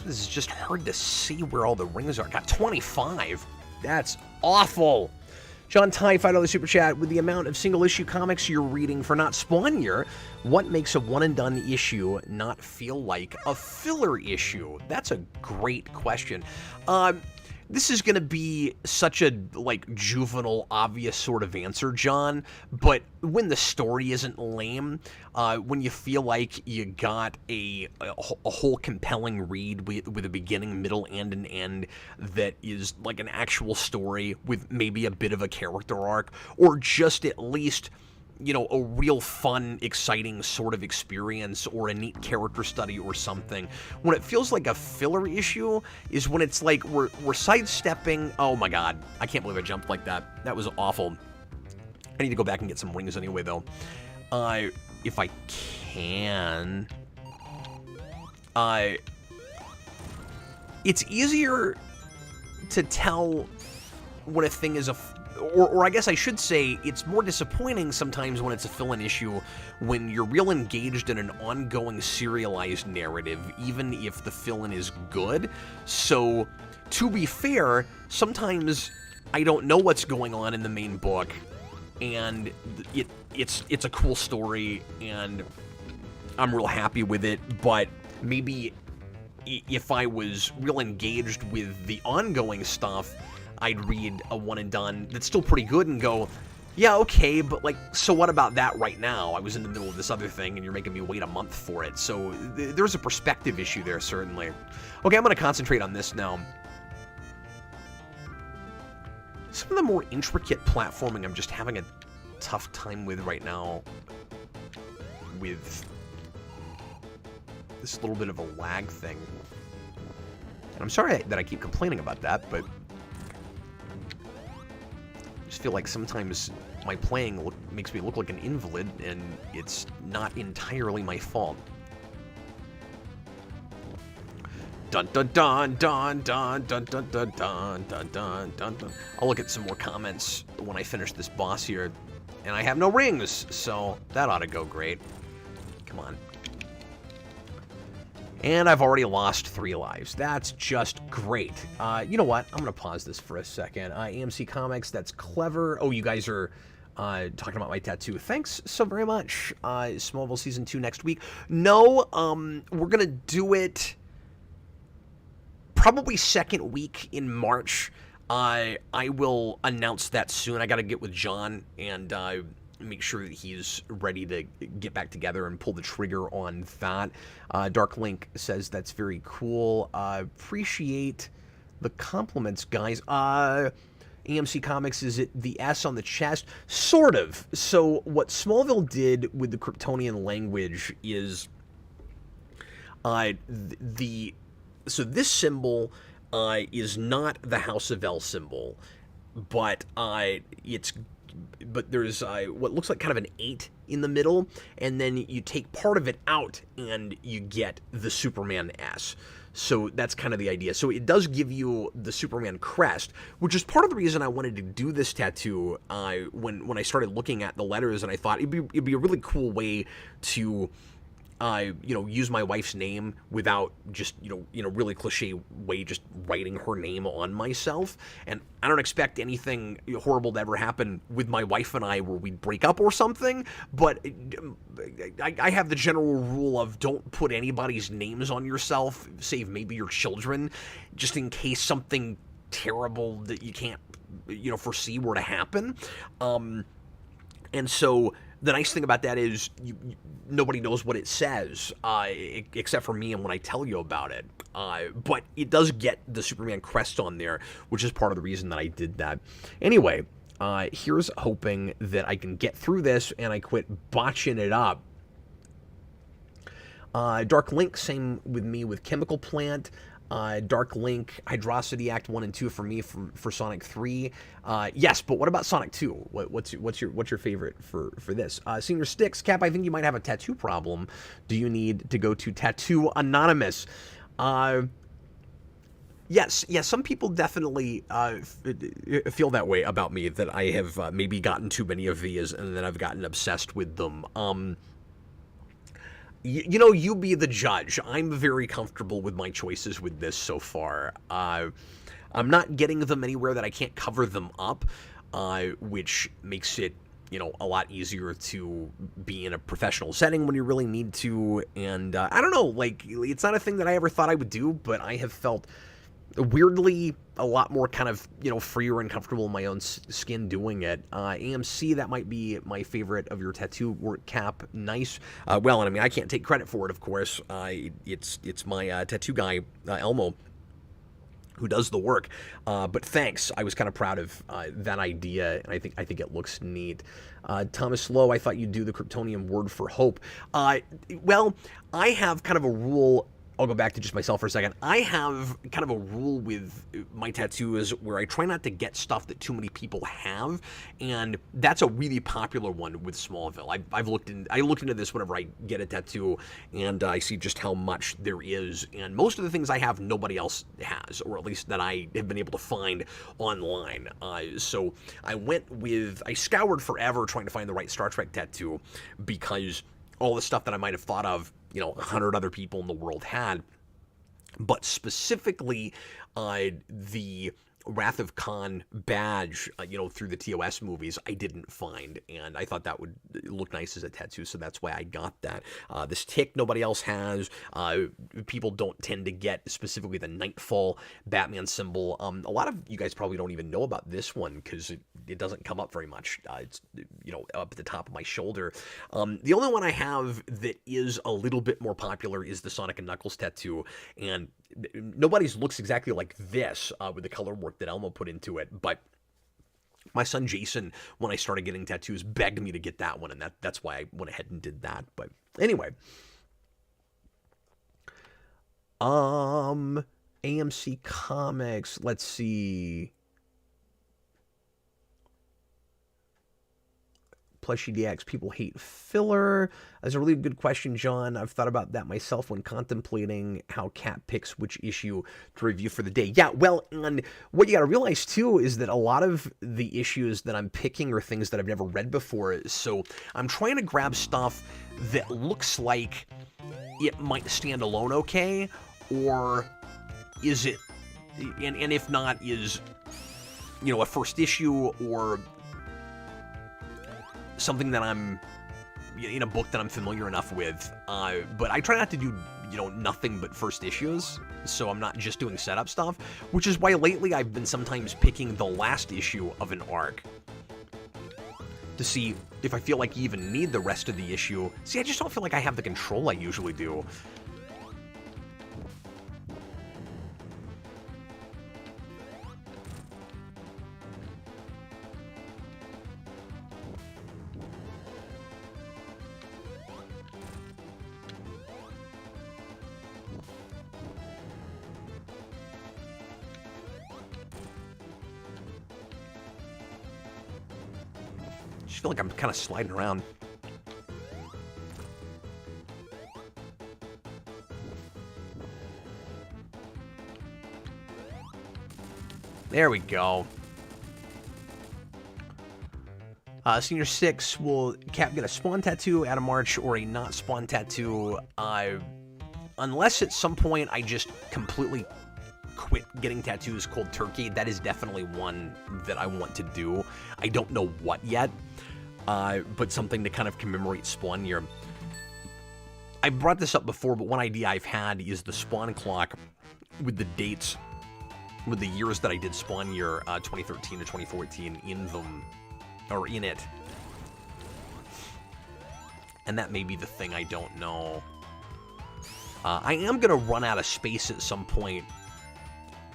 This is just hard to see where all the rings are. Got 25. That's awful. John Ty, $5 super chat. With the amount of single-issue comics you're reading for Not Spawn Year, what makes a one-and-done issue not feel like a filler issue? That's a great question. This is going to be such a, like, juvenile, obvious sort of answer, John, but when the story isn't lame, when you feel like you got a whole compelling read with a beginning, middle, and an end that is like an actual story with maybe a bit of a character arc, or just at least, you know, a real fun, exciting sort of experience or a neat character study or something. When it feels like a filler issue is when it's like we're sidestepping. Oh my God, I can't believe I jumped like that. That was awful. I need to go back and get some rings anyway, though. If I can... it's easier to tell when a thing is a... Or I guess I should say, it's more disappointing sometimes when it's a fill-in issue when you're real engaged in an ongoing serialized narrative, even if the fill-in is good. So, to be fair, sometimes I don't know what's going on in the main book, and it's a cool story, and I'm real happy with it, but maybe if I was real engaged with the ongoing stuff, I'd read a one and done that's still pretty good and go, yeah, okay, but like, so what about that right now? I was in the middle of this other thing and you're making me wait a month for it. So there's a perspective issue there, certainly. Okay, I'm going to concentrate on this now. Some of the more intricate platforming I'm just having a tough time with right now with this little bit of a lag thing. And I'm sorry that I keep complaining about that, but I just feel like sometimes my playing makes me look like an invalid, and it's not entirely my fault. Dun dun dun dun dun dun dun dun dun dun dun dun dun. I'll look at some more comments when I finish this boss here, and I have no rings, so that ought to go great. Come on. And I've already lost 3 lives. That's just great. You know what? I'm going to pause this for a second. AMC Comics, that's clever. Oh, you guys are talking about my tattoo. Thanks so very much. Smallville Season 2 next week. No, we're going to do it probably second week in March. I will announce that soon. I got to get with John and make sure that he's ready to get back together and pull the trigger on that. Dark Link says that's very cool. Appreciate the compliments, guys. AMC Comics, is it the S on the chest? Sort of. So what Smallville did with the Kryptonian language is so this symbol is not the House of L symbol, but there's what looks like kind of an 8 in the middle, and then you take part of it out and you get the Superman S. So that's kind of the idea. So it does give you the Superman crest, which is part of the reason I wanted to do this tattoo when I started looking at the letters, and I thought it'd be a really cool way to use my wife's name without just, really cliche way, just writing her name on myself. And I don't expect anything horrible to ever happen with my wife and I where we'd break up or something, but I have the general rule of don't put anybody's names on yourself, save maybe your children, just in case something terrible that you can't, foresee were to happen. And so the nice thing about that is nobody knows what it says, except for me and when I tell you about it. But it does get the Superman crest on there, which is part of the reason that I did that. Anyway, here's hoping that I can get through this and I quit botching it up. Dark Link, same with me with Chemical Plant. Dark Link, Hydrosity Act 1 and 2 for me for Sonic 3. Yes, but what about Sonic 2? What's your favorite for this? Senior Sticks, Cap, I think you might have a tattoo problem. Do you need to go to Tattoo Anonymous? Yes, some people definitely feel that way about me, that I have maybe gotten too many of these and then I've gotten obsessed with them. You be the judge. I'm very comfortable with my choices with this so far. I'm not getting them anywhere that I can't cover them up, which makes it, a lot easier to be in a professional setting when you really need to. And I don't know, like, it's not a thing that I ever thought I would do, but I have felt weirdly a lot more kind of, freer and comfortable in my own skin doing it. AMC, that might be my favorite of your tattoo work, Cap. Nice. Well, and I mean, I can't take credit for it, of course. It's my tattoo guy, Elmo, who does the work. But thanks. I was kind of proud of that idea, and I think it looks neat. Thomas Lowe, I thought you'd do the Kryptonian word for hope. Well, I have kind of a rule I'll go back to just myself for a second. I have kind of a rule with my tattoos where I try not to get stuff that too many people have, and that's a really popular one with Smallville. I looked into this whenever I get a tattoo, and I see just how much there is, and most of the things I have nobody else has, or at least that I have been able to find online. So I scoured forever trying to find the right Star Trek tattoo, because all the stuff that I might have thought of, 100 other people in the world had. But specifically, the Wrath of Khan badge, through the TOS movies, I didn't find. And I thought that would look nice as a tattoo, so that's why I got that. This tick nobody else has. People don't tend to get specifically the Nightfall Batman symbol. A lot of you guys probably don't even know about this one because it doesn't come up very much. It's, up at the top of my shoulder. The only one I have that is a little bit more popular is the Sonic and Knuckles tattoo. And nobody's looks exactly like this with the color work that Elmo put into it, but my son Jason, when I started getting tattoos, begged me to get that one, and that's why I went ahead and did that. But anyway, AMC Comics, let's see. Plushie DX, people hate filler. That's a really good question, John. I've thought about that myself when contemplating how Cat picks which issue to review for the day. Yeah, well, and what you got to realize, too, is that a lot of the issues that I'm picking are things that I've never read before, so I'm trying to grab stuff that looks like it might stand alone okay, or is it, and if not, is, a first issue, or something that I'm in a book that I'm familiar enough with, but I try not to do, nothing but first issues, so I'm not just doing setup stuff, which is why lately I've been sometimes picking the last issue of an arc to see if I feel like you even need the rest of the issue. See, I just don't feel like I have the control I usually do. I feel like I'm kind of sliding around. There we go. Senior 6, will Cap get a spawn tattoo at a March or a not spawn tattoo? Unless at some point I just completely quit getting tattoos cold turkey, that is definitely one that I want to do. I don't know what yet, but something to kind of commemorate Spawn Year. I brought this up before, but one idea I've had is the Spawn clock with the dates, with the years that I did Spawn Year 2013 to 2014 in them, or in it. And that may be the thing, I don't know. I am going to run out of space at some point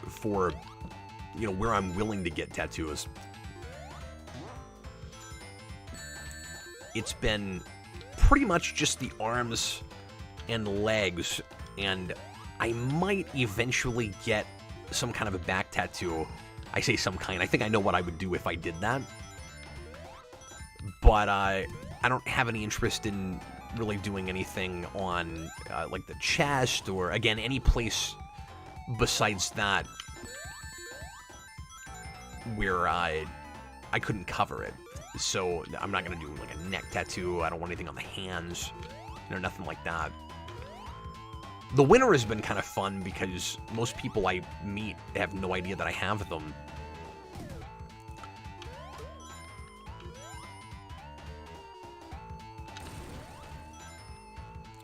for, where I'm willing to get tattoos. It's been pretty much just the arms and legs, and I might eventually get some kind of a back tattoo. I say some kind. I think I know what I would do if I did that. But I don't have any interest in really doing anything on, like, the chest, or, again, any place besides that where I couldn't cover it. So I'm not going to do, like, a neck tattoo. I don't want anything on the hands. Nothing like that. The winter has been kind of fun because most people I meet have no idea that I have them.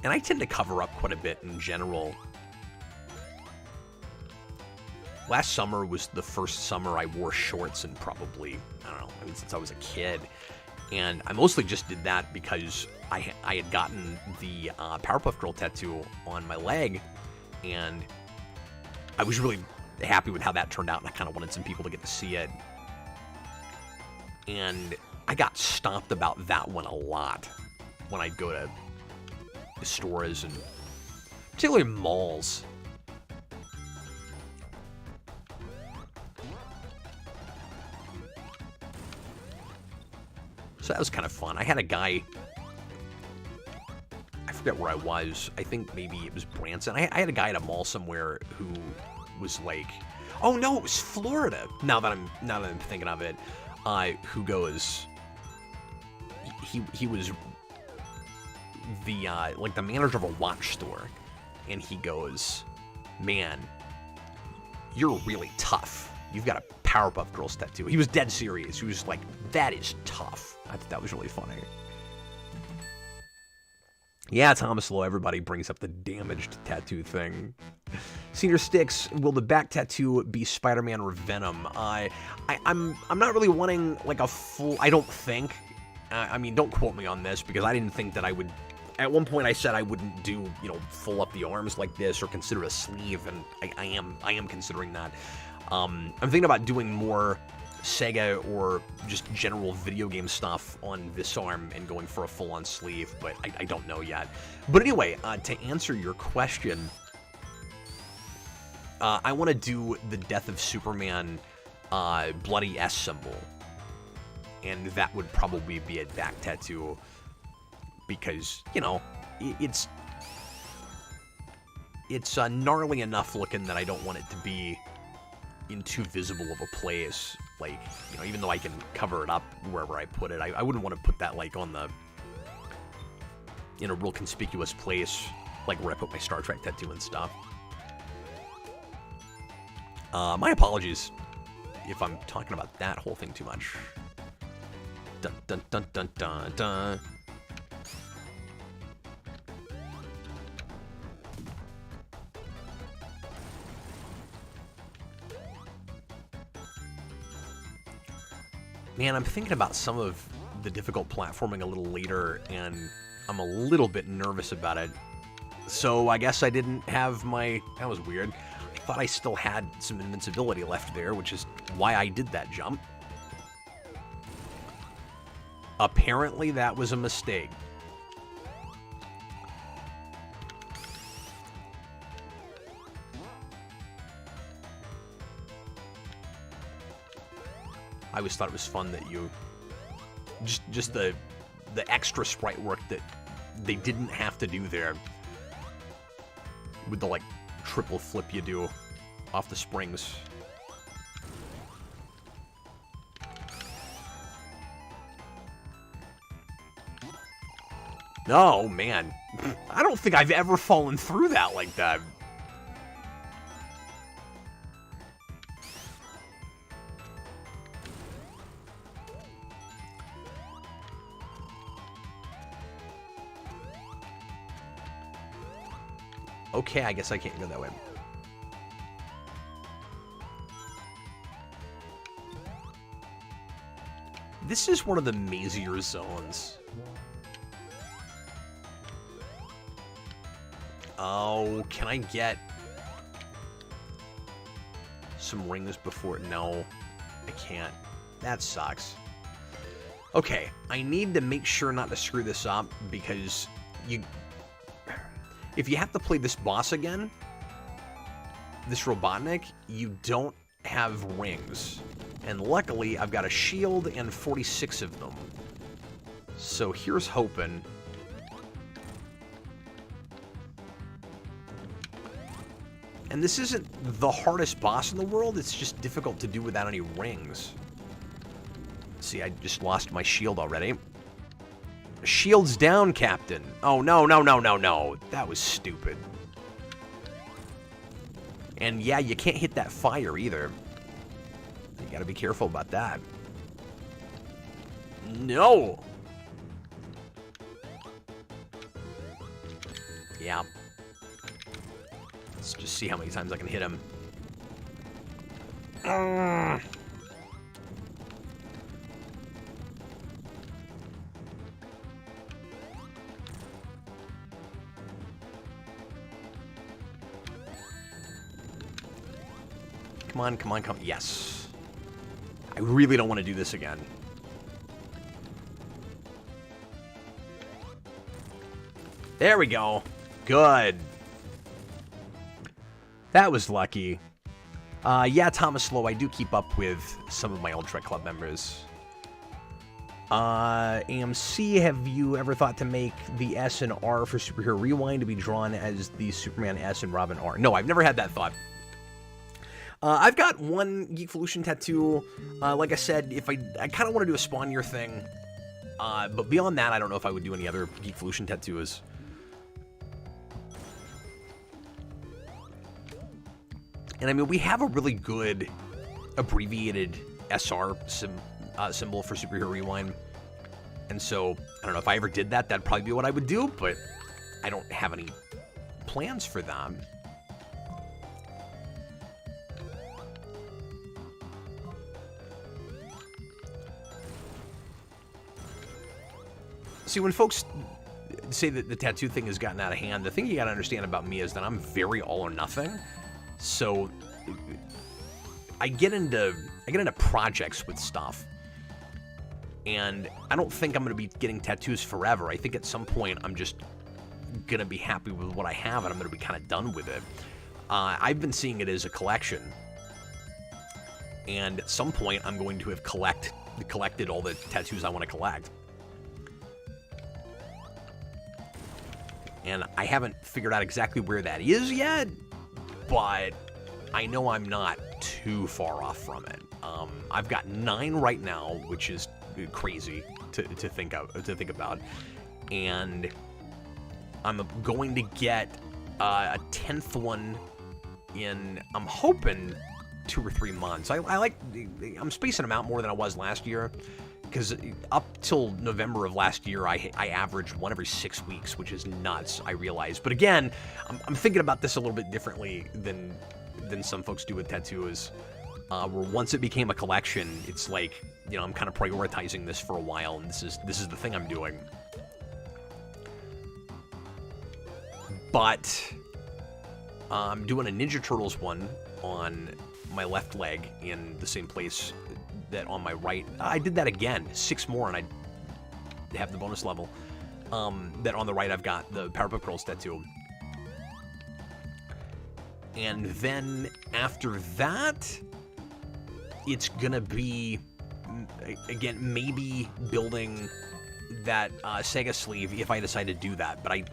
And I tend to cover up quite a bit in general. Last summer was the first summer I wore shorts in probably, I don't know, since I was a kid. And I mostly just did that because I had gotten the Powerpuff Girl tattoo on my leg, and I was really happy with how that turned out, and I kind of wanted some people to get to see it. And I got stopped about that one a lot when I'd go to stores and particularly malls. So that was kind of fun. I had a guy, I forget where I was. I think maybe it was Branson. I had a guy at a mall somewhere who was like, oh no, it was Florida. Now that I'm thinking of it, who goes, he was the like the manager of a watch store, and he goes, man, you're really tough. You've got a Powerpuff Girls tattoo. He was dead serious. He was like, that is tough. I thought that was really funny. Yeah, Thomas Lowe, everybody brings up the damaged tattoo thing. Senior Sticks, will the back tattoo be Spider-Man or Venom? I'm not really wanting like a full, I don't think. I mean, don't quote me on this, because I didn't think that I would. At one point I said I wouldn't do, full up the arms like this or consider a sleeve, and I am considering that. I'm thinking about doing more Sega or just general video game stuff on this arm and going for a full-on sleeve, but I don't know yet. But anyway, to answer your question, I want to do the Death of Superman bloody S symbol, and that would probably be a back tattoo, because, it's gnarly enough looking that I don't want it to be in too visible of a place. Like, even though I can cover it up wherever I put it, I wouldn't want to put that, like, in a real conspicuous place, like where I put my Star Trek tattoo and stuff. My apologies if I'm talking about that whole thing too much. Dun dun dun dun dun dun. Man, I'm thinking about some of the difficult platforming a little later, and I'm a little bit nervous about it. So I guess I didn't have my... That was weird. I thought I still had some invincibility left there, which is why I did that jump. Apparently that was a mistake. I always thought it was fun that you just the extra sprite work that they didn't have to do there with the like triple flip you do off the springs. No, man. I don't think I've ever fallen through that like that. Okay, I guess I can't go that way. This is one of the mazier zones. Oh, can I get some rings before? No, I can't. That sucks. Okay, I need to make sure not to screw this up, because if you have to play this boss again, this Robotnik, you don't have rings. And luckily, I've got a shield and 46 of them. So here's hoping. And this isn't the hardest boss in the world, it's just difficult to do without any rings. See, I just lost my shield already. Shield's down, Captain. Oh, no, no, no, no, no. That was stupid. And yeah, you can't hit that fire either. You gotta be careful about that. No! Yeah. Let's just see how many times I can hit him. Come on, come on, come on. Yes. I really don't want to do this again. There we go. Good. That was lucky. Yeah, Thomas Lowe, I do keep up with some of my old Trek Club members. AMC, have you ever thought to make the S and R for Superhero Rewind to be drawn as the Superman S and Robin R? No, I've never had that thought. I've got one Geekvolution tattoo. Like I said, if I kind of want to do a Spawn Year thing. But beyond that, I don't know if I would do any other Geekvolution tattoos. And I mean, we have a really good abbreviated SR symbol for Superhero Rewind. And so, I don't know, if I ever did that, that'd probably be what I would do, but I don't have any plans for that. See, when folks say that the tattoo thing has gotten out of hand, the thing you gotta understand about me is that I'm very all or nothing. So I get into projects with stuff, and I don't think I'm gonna be getting tattoos forever. I think at some point I'm just gonna be happy with what I have, and I'm gonna be kind of done with it. I've been seeing it as a collection, and at some point I'm going to have collected all the tattoos I want to collect. And I haven't figured out exactly where that is yet, but I know I'm not too far off from it. I've got 9 right now, which is crazy to think about, and I'm going to get a 10th one in, I'm hoping, 2 or 3 months. I'm spacing them out more than I was last year, because up till November of last year, I averaged 1 every 6 weeks, which is nuts, I realize. But again, I'm thinking about this a little bit differently than some folks do with tattoos, where once it became a collection, it's like, you know, I'm kind of prioritizing this for a while, and this is the thing I'm doing. But I'm doing a Ninja Turtles one on my left leg in the same place that on my right. I did that again, 6 more, and I have the bonus level. That on the right, I've got the Powerpuff Girls tattoo. And then after that, it's gonna be, again, maybe building that Sega sleeve if I decide to do that. But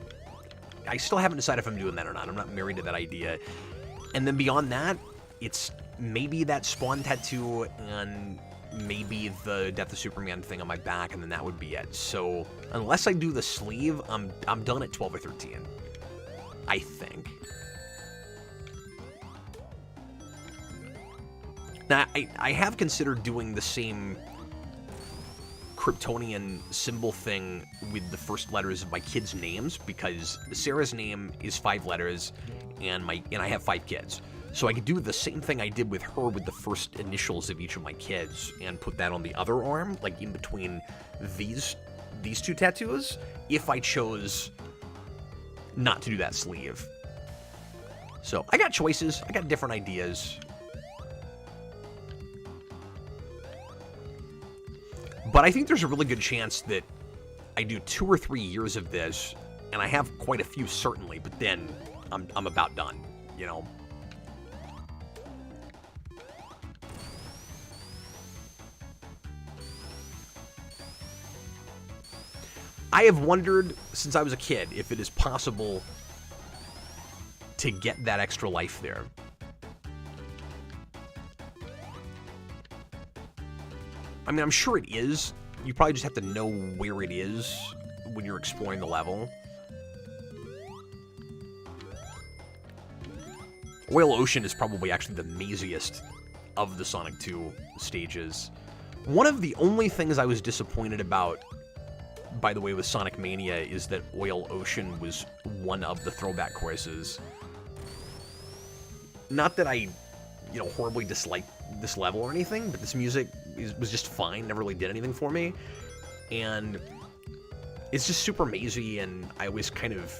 I still haven't decided if I'm doing that or not. I'm not married to that idea. And then beyond that, it's maybe that Spawn tattoo and maybe the Death of Superman thing on my back, and then that would be it. So unless I do the sleeve, I'm done at 12 or 13, I think. Now, I have considered doing the same Kryptonian symbol thing with the first letters of my kids' names, because Sarah's name is 5 letters, and I have 5 kids. So I could do the same thing I did with her with the first initials of each of my kids and put that on the other arm, like in between these 2 tattoos, if I chose not to do that sleeve. So I got choices. I got different ideas. But I think there's a really good chance that I do 2 or 3 years of this, and I have quite a few certainly, but then I'm about done, you know? I have wondered since I was a kid if it is possible to get that extra life there. I mean, I'm sure it is. You probably just have to know where it is when you're exploring the level. Oil Ocean is probably actually the maziest of the Sonic 2 stages. One of the only things I was disappointed about, by the way, with Sonic Mania, is that Oil Ocean was one of the throwback courses. Not that I, you know, horribly disliked this level or anything, but this music was just fine, never really did anything for me. And it's just super mazy, and I always kind of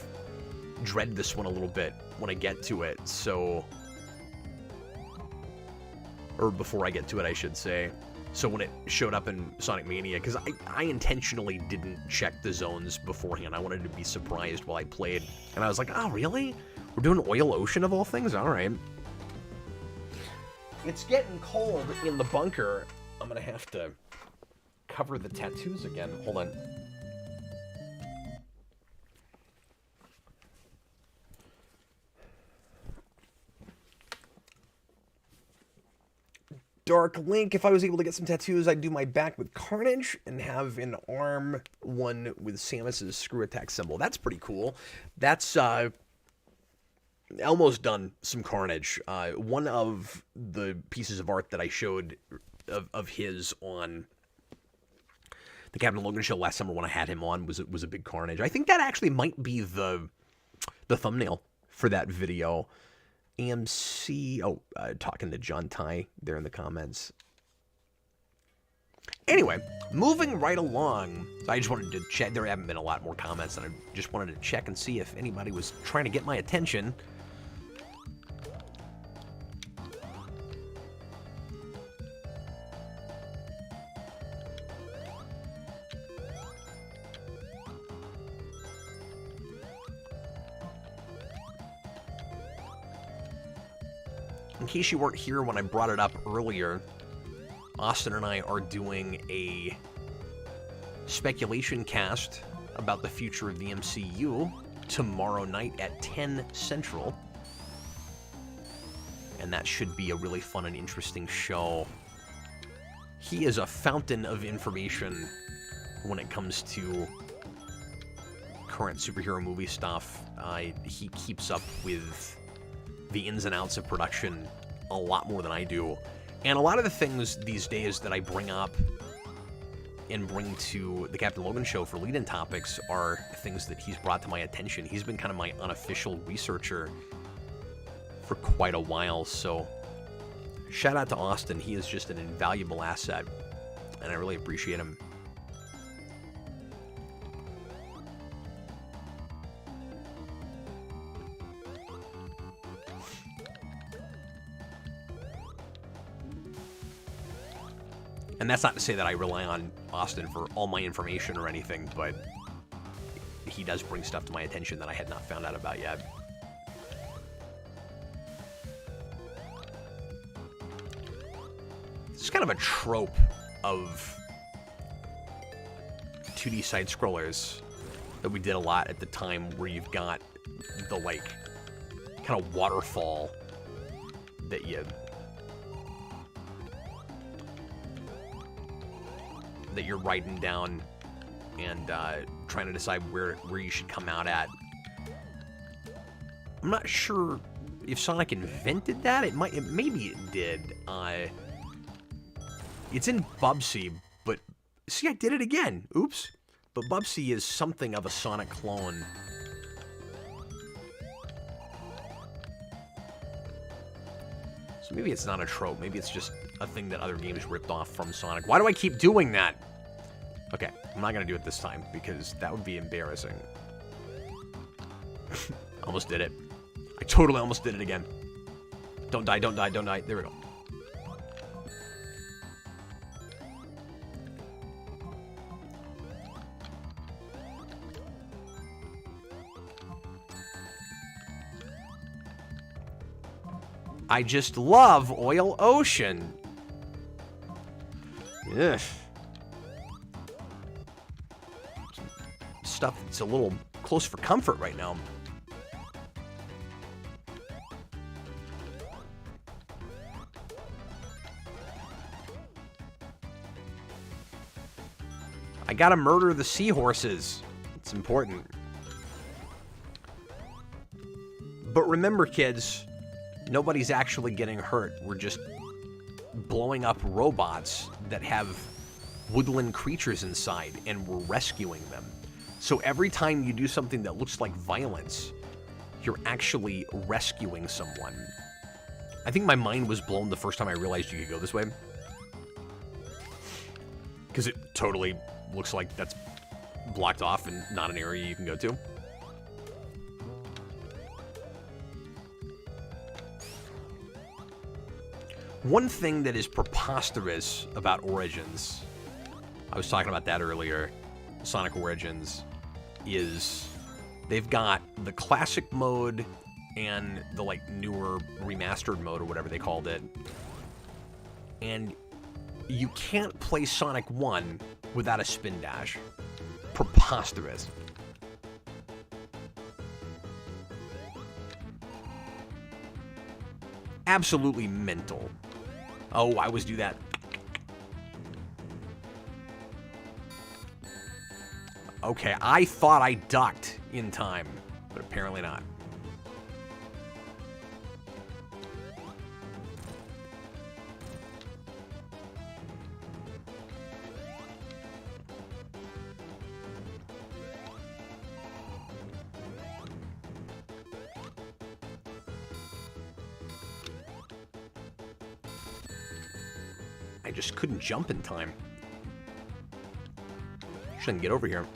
dread this one a little bit when I get to it, so... Or before I get to it, I should say. So when it showed up in Sonic Mania, because I intentionally didn't check the zones beforehand. I wanted to be surprised while I played. And I was like, oh, really? We're doing Oil Ocean of all things? All right. It's getting cold in the bunker. I'm going to have to cover the tattoos again. Hold on. Dark Link, if I was able to get some tattoos, I'd do my back with Carnage and have an arm one with Samus's screw attack symbol. That's pretty cool. That's almost done some Carnage. One of the pieces of art that I showed of his on the Captain Logan show last summer when I had him on was a big Carnage. I think that actually might be the thumbnail for that video. AMC, talking to John Ty there in the comments. Anyway, moving right along. So I just wanted to check. There haven't been a lot more comments, and I just wanted to check and see if anybody was trying to get my attention. In case you weren't here when I brought it up earlier, Austin and I are doing a speculation cast about the future of the MCU tomorrow night at 10 Central. And that should be a really fun and interesting show. He is a fountain of information when it comes to current superhero movie stuff. He keeps up with the ins and outs of production a lot more than I do. And a lot of the things these days that I bring up and bring to the Captain Logan show for lead-in topics are things that he's brought to my attention. He's been kind of my unofficial researcher for quite a while, so shout out to Austin. He is just an invaluable asset, and I really appreciate him. And that's not to say that I rely on Austin for all my information or anything, but he does bring stuff to my attention that I had not found out about yet. It's kind of a trope of 2D side-scrollers that we did a lot at the time, where you've got the, like, kind of waterfall that you're riding down and trying to decide where you should come out at. I'm not sure if Sonic invented that. Maybe it did. It's in Bubsy, but see, I did it again. Oops. But Bubsy is something of a Sonic clone. So maybe it's not a trope. Maybe it's just a thing that other games ripped off from Sonic. Why do I keep doing that? Okay, I'm not going to do it this time, because that would be embarrassing. Almost did it. I totally almost did it again. Don't die, don't die, don't die. There we go. I just love Oil Ocean. Ugh. Stuff that's a little close for comfort right now. I gotta murder the seahorses. It's important. But remember, kids, nobody's actually getting hurt. We're just blowing up robots that have woodland creatures inside, and we're rescuing them. So every time you do something that looks like violence, you're actually rescuing someone. I think my mind was blown the first time I realized you could go this way. Because it totally looks like that's blocked off and not an area you can go to. One thing that is preposterous about Origins, I was talking about that earlier, Sonic Origins, is they've got the classic mode and the, like, newer remastered mode or whatever they called it. And you can't play Sonic 1 without a spin dash. Preposterous. Absolutely mental. Oh, I always do that. Okay, I thought I ducked in time, but apparently not. I just couldn't jump in time. Shouldn't get over here.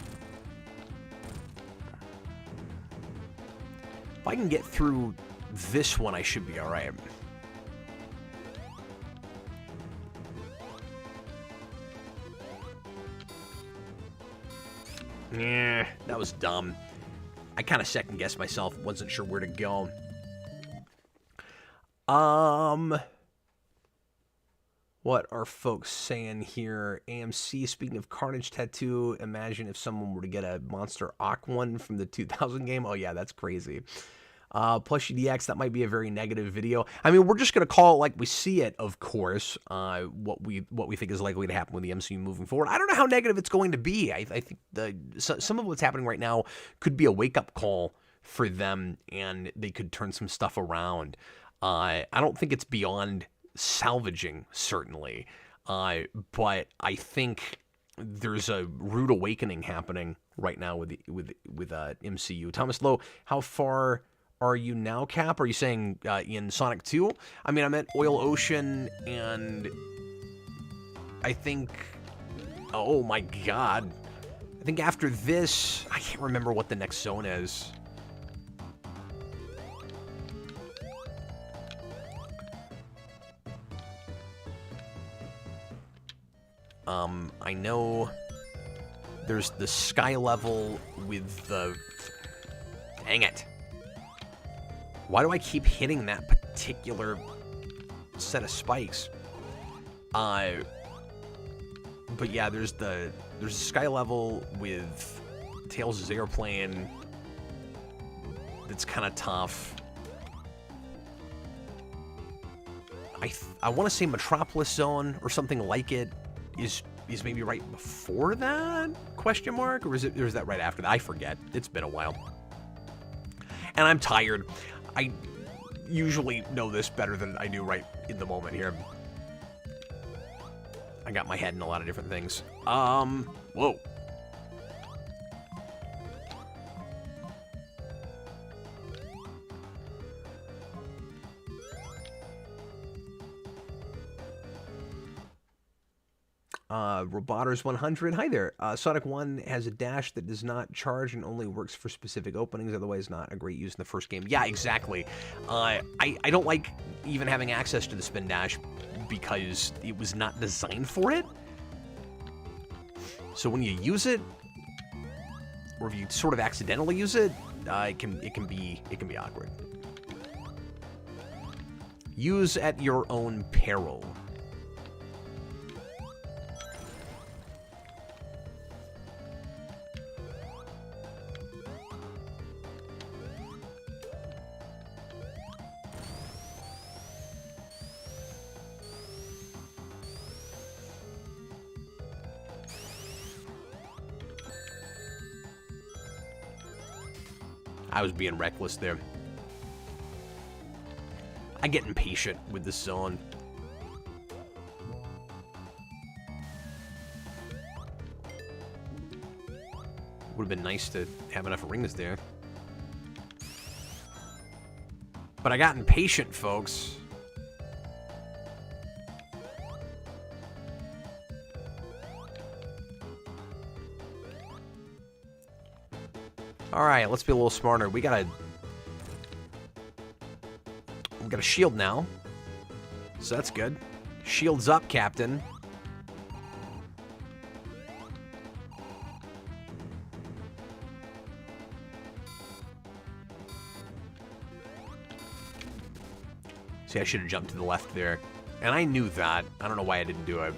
If I can get through this one, I should be alright. Yeah, that was dumb. I kind of second-guessed myself, wasn't sure where to go. What are folks saying here? AMC, speaking of Carnage Tattoo, imagine if someone were to get a Monster Aqu one from the 2000 game. Oh, yeah, that's crazy. Plushie DX, that might be a very negative video. I mean, we're just going to call it like we see it, of course, what we think is likely to happen with the MCU moving forward. I don't know how negative it's going to be. I think some of what's happening right now could be a wake-up call for them, and they could turn some stuff around. I don't think it's beyond salvaging, certainly, but I think there's a rude awakening happening right now with MCU. Thomas Lowe, how far are you now, Cap? Are you saying in Sonic 2? I mean, I'm at Oil Ocean, and I think, oh my god, I think after this, I can't remember what the next zone is. I know there's the sky level with the... Dang it. Why do I keep hitting that particular set of spikes? But yeah, there's the sky level with Tails' airplane that's kind of tough. I want to say Metropolis Zone or something like it is maybe right before that? Question mark? Or is that right after that? I forget. It's been a while. And I'm tired. I usually know this better than I do right in the moment here. I got my head in a lot of different things. Whoa. Roboters 100. Hi there. Sonic 1 has a dash that does not charge and only works for specific openings, otherwise not a great use in the first game. Yeah, exactly. I don't like even having access to the spin dash because it was not designed for it. So when you use it, or if you sort of accidentally use it, it can be awkward. Use at your own peril. I was being reckless there. I get impatient with this zone. Would have been nice to have enough rings there. But I got impatient, folks. Alright, let's be a little smarter. We got a shield now. So that's good. Shields up, Captain. See, I should have jumped to the left there. And I knew that. I don't know why I didn't do it.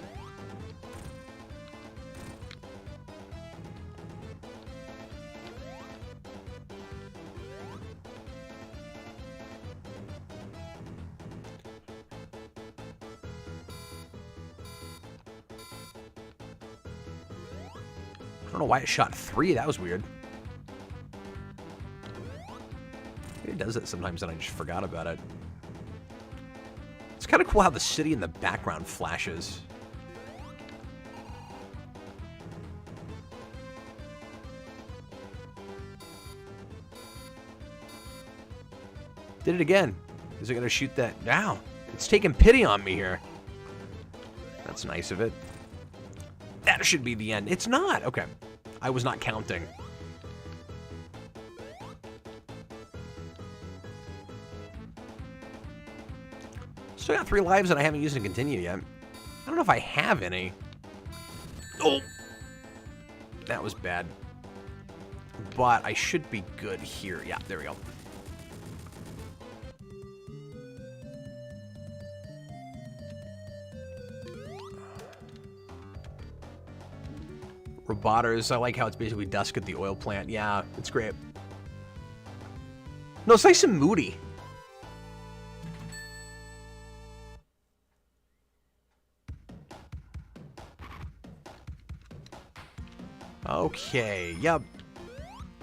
I don't know why it shot 3. That was weird. It does it sometimes and I just forgot about it. It's kind of cool how the city in the background flashes. Did it again. Is it going to shoot that? Now, it's taking pity on me here. That's nice of it. That should be the end. It's not. Okay. I was not counting. Still got 3 lives and I haven't used a continue yet. I don't know if I have any. Oh! That was bad. But I should be good here. Yeah, there we go. Robotters, I like how it's basically dusk at the oil plant. Yeah, it's great. No, it's nice and moody. Okay, yep.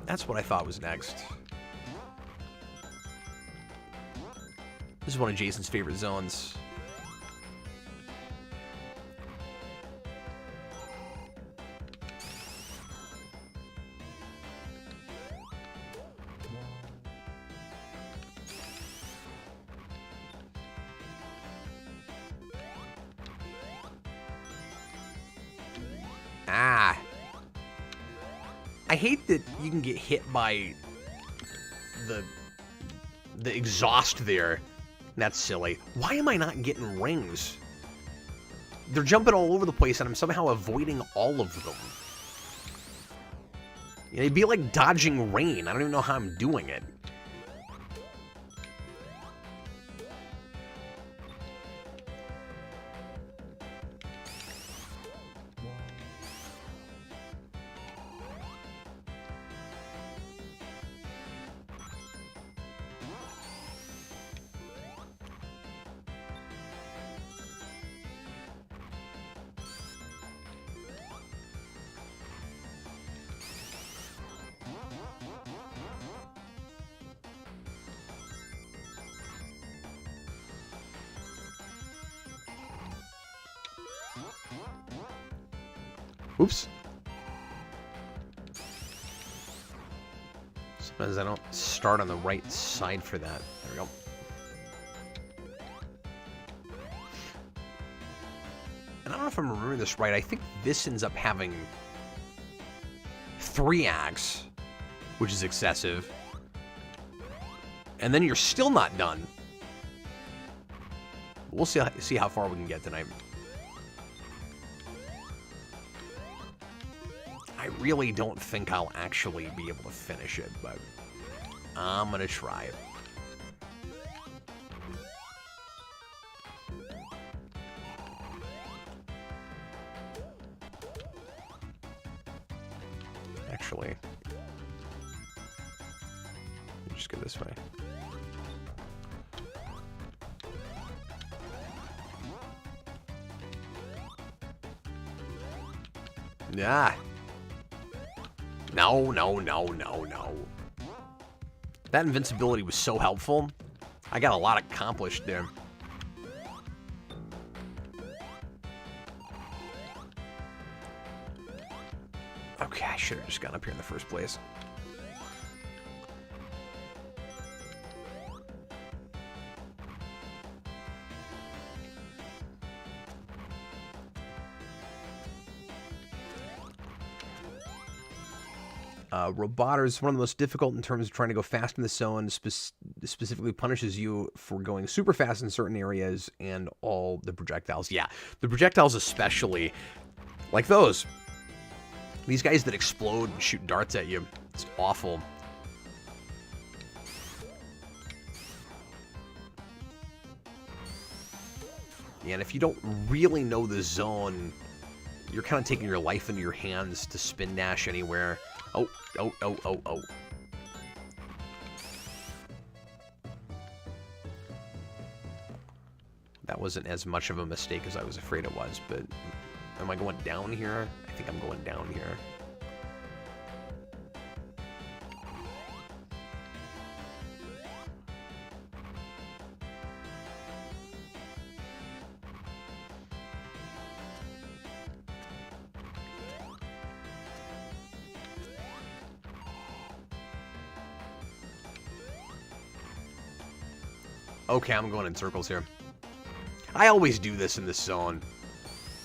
That's what I thought was next. This is one of Jason's favorite zones. Ah. I hate that you can get hit by the exhaust there. That's silly. Why am I not getting rings? They're jumping all over the place and I'm somehow avoiding all of them. It'd be like dodging rain. I don't even know how I'm doing it. Oops. Sometimes I don't start on the right side for that. There we go. And I don't know if I'm remembering this right. I think this ends up having 3 acts, which is excessive. And then you're still not done. We'll see how far we can get tonight. I really don't think I'll actually be able to finish it, but I'm gonna try it. Actually, just go this way. Yeah. No, no, no, no, no. That invincibility was so helpful. I got a lot accomplished there. Okay, I should have just gotten up here in the first place. Robotter is one of the most difficult in terms of trying to go fast in the zone, This specifically punishes you for going super fast in certain areas and all the projectiles. Yeah, the projectiles especially, like those. These guys that explode and shoot darts at you. It's awful. Yeah, and if you don't really know the zone, you're kind of taking your life into your hands to spin dash anywhere. Oh. That wasn't as much of a mistake as I was afraid it was, but am I going down here? I think I'm going down here. Okay, I'm going in circles here. I always do this in this zone,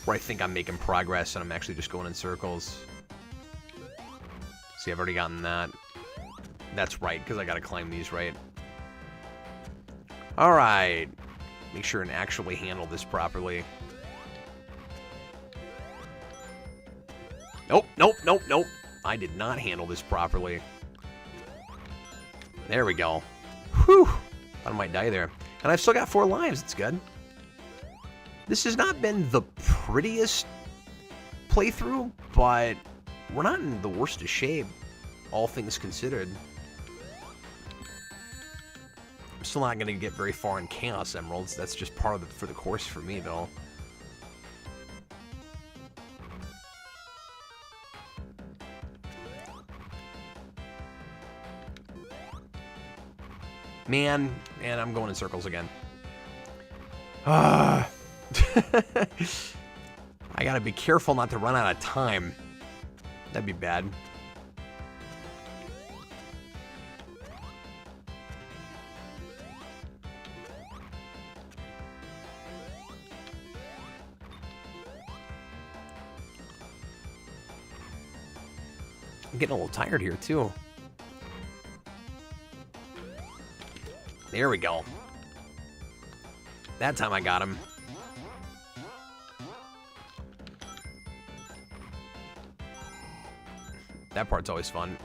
where I think I'm making progress and I'm actually just going in circles. See, I've already gotten that. That's right, because I gotta climb these, right? Alright. Make sure and actually handle this properly. Nope. I did not handle this properly. There we go. Whew. I might die there. And I've still got 4 lives. It's good. This has not been the prettiest playthrough, but we're not in the worst of shape, all things considered. I'm still not going to get very far in Chaos Emeralds. That's just part of for the course for me, though. Man, and I'm going in circles again. I gotta be careful not to run out of time. That'd be bad. I'm getting a little tired here, too. There we go. That time I got him. That part's always fun.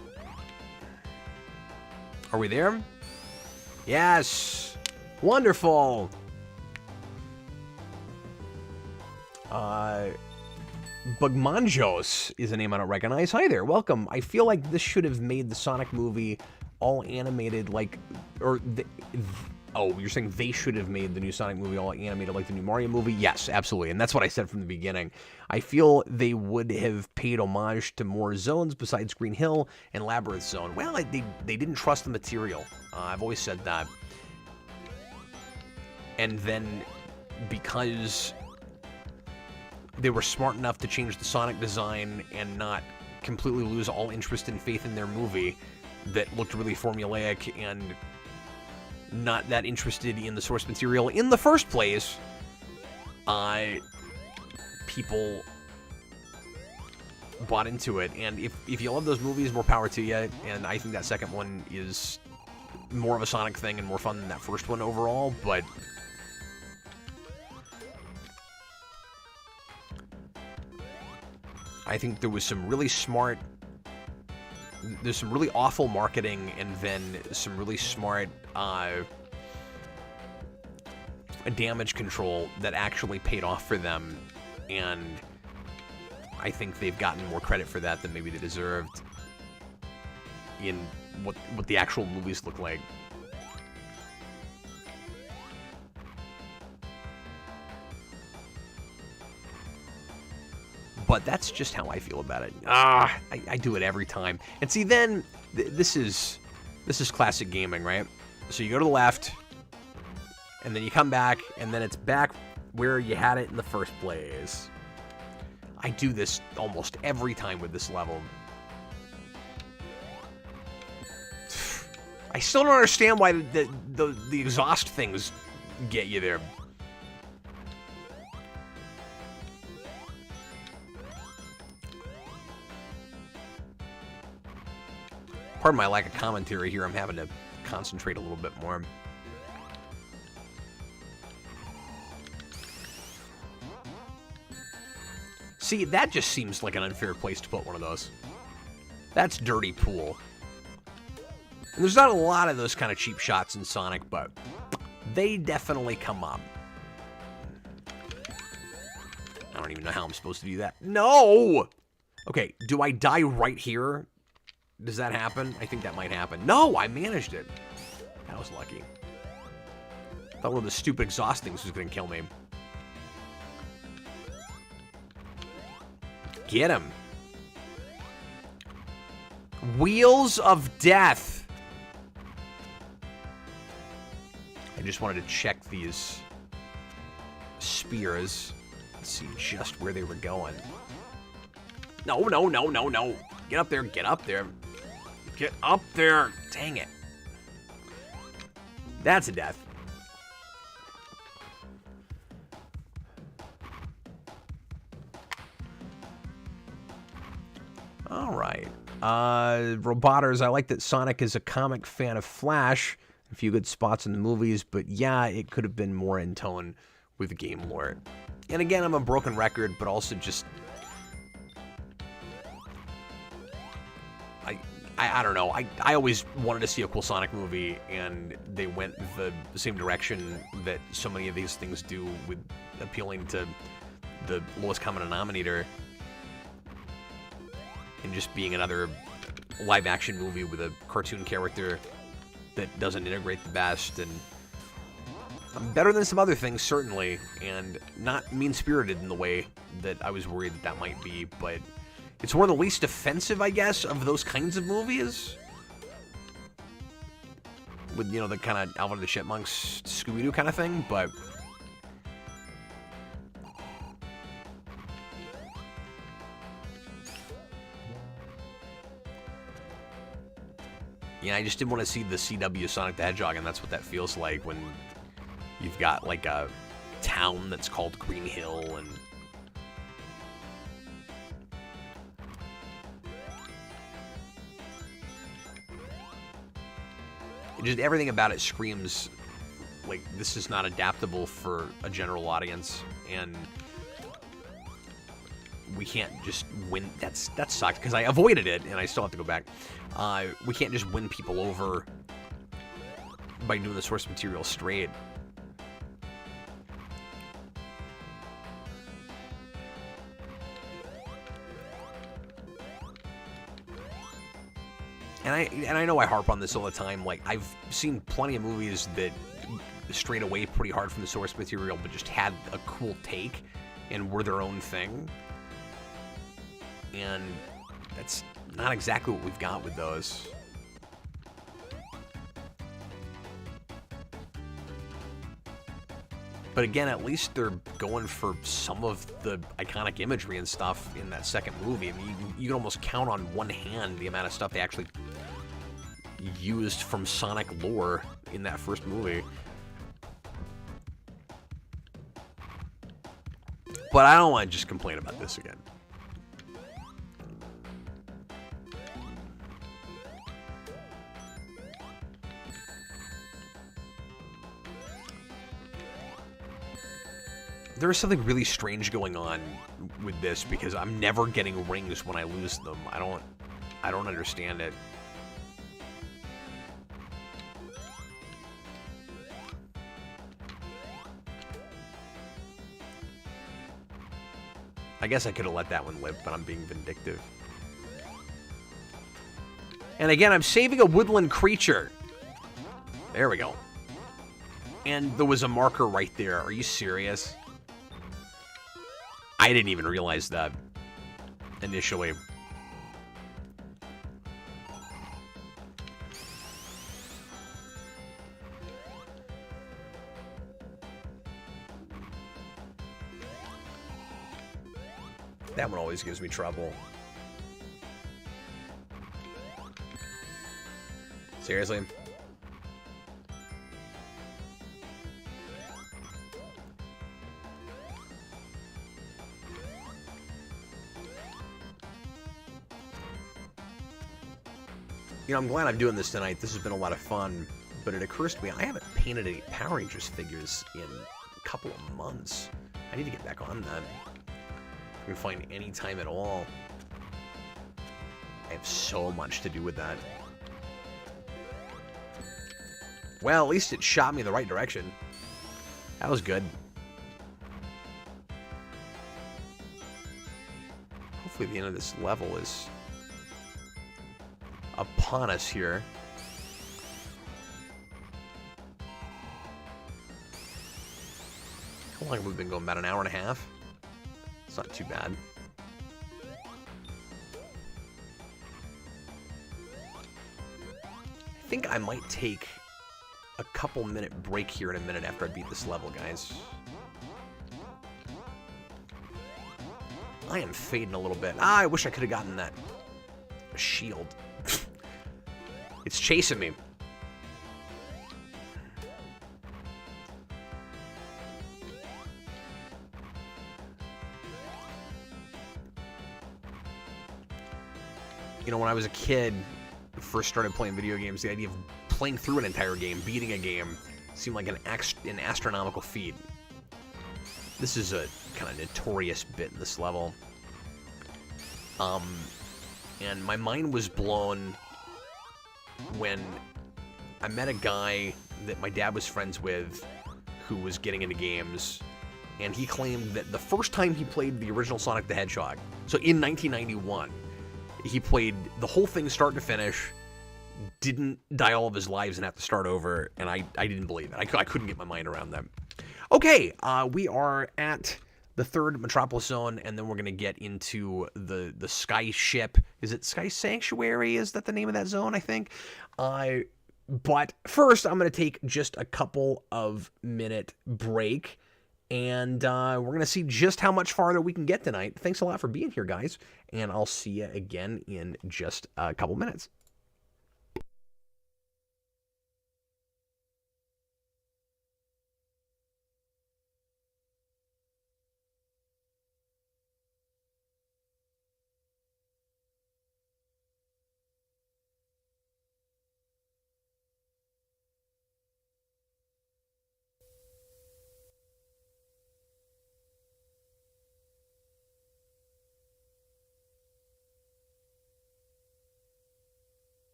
Are we there? Yes! Wonderful! Bugmanjos is a name I don't recognize. Hi there, welcome. I feel like this should have made the Sonic movie all animated like... Oh, you're saying they should have made the new Sonic movie all animated like the new Mario movie? Yes, absolutely. And that's what I said from the beginning. I feel they would have paid homage to more zones besides Green Hill and Labyrinth Zone. Well, they didn't trust the material. I've always said that. And then because they were smart enough to change the Sonic design and not completely lose all interest and faith in their movie that looked really formulaic and not that interested in the source material in the first place, people bought into it. And if you love those movies, more power to you. And I think that second one is more of a Sonic thing and more fun than that first one overall, but I think there was some really smart... There's some really awful marketing and then some really smart damage control that actually paid off for them, and I think they've gotten more credit for that than maybe they deserved in what the actual movies look like. But that's just how I feel about it. I do it every time. And see, then this is classic gaming, right? So you go to the left, and then you come back, and then it's back where you had it in the first place. I do this almost every time with this level. I still don't understand why the exhaust things get you there. Pardon my lack of commentary here. I'm having to concentrate a little bit more. See, that just seems like an unfair place to put one of those. That's dirty pool. And there's not a lot of those kind of cheap shots in Sonic, but they definitely come up. I don't even know how I'm supposed to do that. No! Okay, do I die right here? Does that happen? I think that might happen. No, I managed it. That was lucky. I thought one of the stupid exhaust things was going to kill me. Get him. Wheels of Death. I just wanted to check these spears. Let's see just where they were going. No, no, no, no, no. Get up there, get up there. Get up there. Dang it. That's a death. All right. Roboters, I like that Sonic is a comic fan of Flash. A few good spots in the movies, but yeah, it could have been more in tone with the game lore. And again, I'm a broken record, but also just... I don't know. I always wanted to see a cool Sonic movie, and they went the same direction that so many of these things do with appealing to the lowest common denominator and just being another live-action movie with a cartoon character that doesn't integrate the best. And better than some other things, certainly, and not mean-spirited in the way that I was worried that might be, but it's one of the least offensive, I guess, of those kinds of movies. With, you know, the kind of Alvin and the Chipmunks, Scooby-Doo kind of thing, but... Yeah, I just didn't want to see the CW Sonic the Hedgehog, and that's what that feels like when you've got, like, a town that's called Green Hill, and... just everything about it screams like this is not adaptable for a general audience, and we can't just win. That sucked because I avoided it and I still have to go back. We can't just win people over by doing the source material straight. And I know I harp on this all the time. Like, I've seen plenty of movies that strayed away pretty hard from the source material, but just had a cool take and were their own thing. And that's not exactly what we've got with those. But again, at least they're going for some of the iconic imagery and stuff in that second movie. I mean, you can almost count on one hand the amount of stuff they actually used from Sonic lore in that first movie. But I don't want to just complain about this again. There's something really strange going on with this because I'm never getting rings when I lose them. I don't understand it. I guess I could have let that one live, but I'm being vindictive. And again, I'm saving a woodland creature. There we go. And there was a marker right there. Are you serious? I didn't even realize that initially. That one always gives me trouble. Seriously? You know, I'm glad I'm doing this tonight. This has been a lot of fun. but it occurs to me I haven't painted any Power Rangers figures in a couple of months. I need to get back on that. If I can find any time at all. I have so much to do with that. Well, at least it shot me in the right direction. That was good. Hopefully the end of this level is upon us here. How long have we been going? About an hour and a half? It's not too bad. I think I might take a couple minute break here in a minute after I beat this level, guys. I am fading a little bit. I wish I could have gotten that shield. It's chasing me. You know, when I was a kid, first started playing video games, the idea of playing through an entire game, beating a game, seemed like an astronomical feat. This is a kind of notorious bit in this level. And my mind was blown when I met a guy that my dad was friends with who was getting into games, and he claimed that the first time he played the original Sonic the Hedgehog, so in 1991, he played the whole thing start to finish, didn't die all of his lives and have to start over, and I didn't believe it. I couldn't get my mind around that. Okay, we are at the third Metropolis Zone, and then we're going to get into the Sky Ship. Is it Sky Sanctuary? Is that the name of that zone, I think? But first, I'm going to take just a couple of minute break, and we're going to see just how much farther we can get tonight. Thanks a lot for being here, guys, and I'll see you again in just a couple minutes.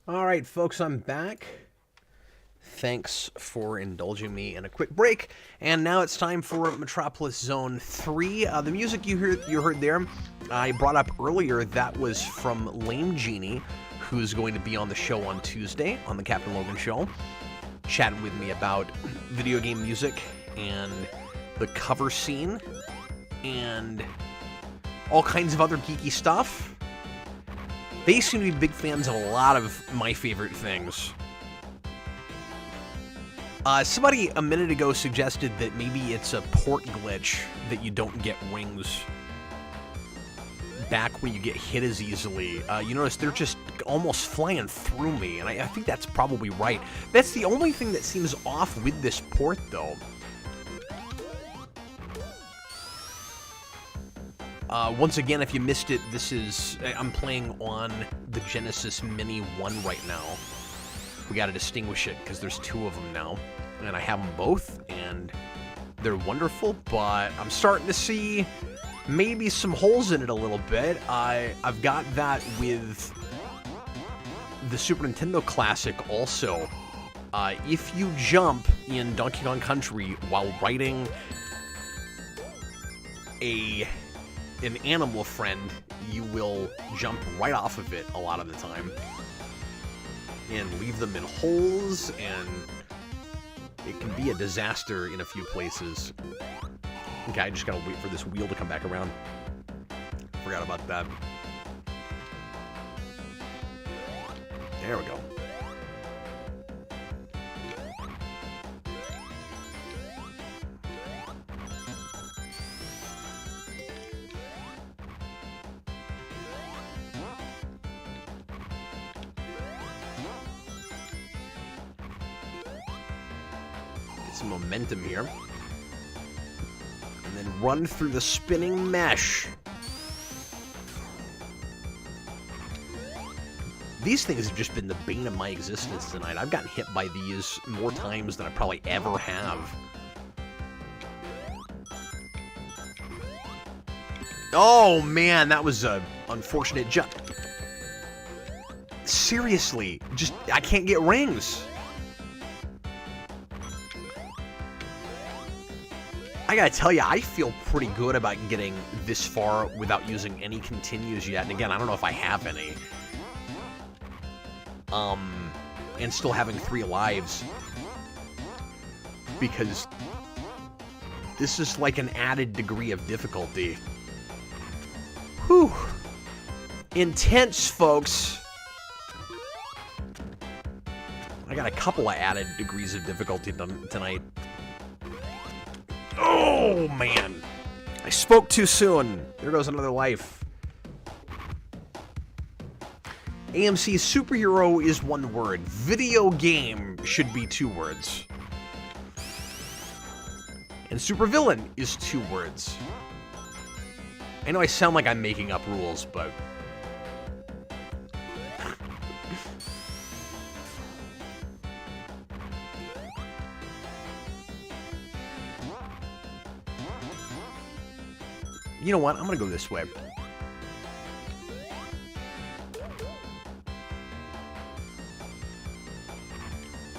All right, folks, I'm back. Thanks for indulging me in a quick break. And now it's time for Metropolis Zone 3. The music you heard there, I brought up earlier, that was from Lame Genie, who's going to be on the show on Tuesday on the Captain Logan Show, chatting with me about video game music and the cover scene and all kinds of other geeky stuff. They seem to be big fans of a lot of my favorite things. Somebody a minute ago suggested that maybe it's a port glitch that you don't get rings back when you get hit as easily. You notice they're just almost flying through me, and I think that's probably right. That's the only thing that seems off with this port, though. Once again, if you missed it, I'm playing on the Genesis Mini 1 right now. We gotta distinguish it, because there's two of them now. And I have them both, and they're wonderful, but I'm starting to see maybe some holes in it a little bit. I've got that with the Super Nintendo Classic also. If you jump in Donkey Kong Country while riding an animal friend, you will jump right off of it a lot of the time and leave them in holes, and it can be a disaster in a few places. Okay, I just gotta wait for this wheel to come back around. Forgot about that. There we go. Some momentum here. And then run through the spinning mesh. These things have just been the bane of my existence tonight. I've gotten hit by these more times than I probably ever have. Oh man, that was an unfortunate jump. Seriously, I can't get rings. I gotta tell you, I feel pretty good about getting this far without using any continues yet. And again, I don't know if I have any. And still having 3 lives. Because this is like an added degree of difficulty. Whew. Intense, folks. I got a couple of added degrees of difficulty tonight. Oh, man. I spoke too soon. There goes another life. AMC's superhero is 1 word. Video game should be 2 words. And supervillain is 2 words. I know I sound like I'm making up rules, but... You know what? I'm gonna go this way.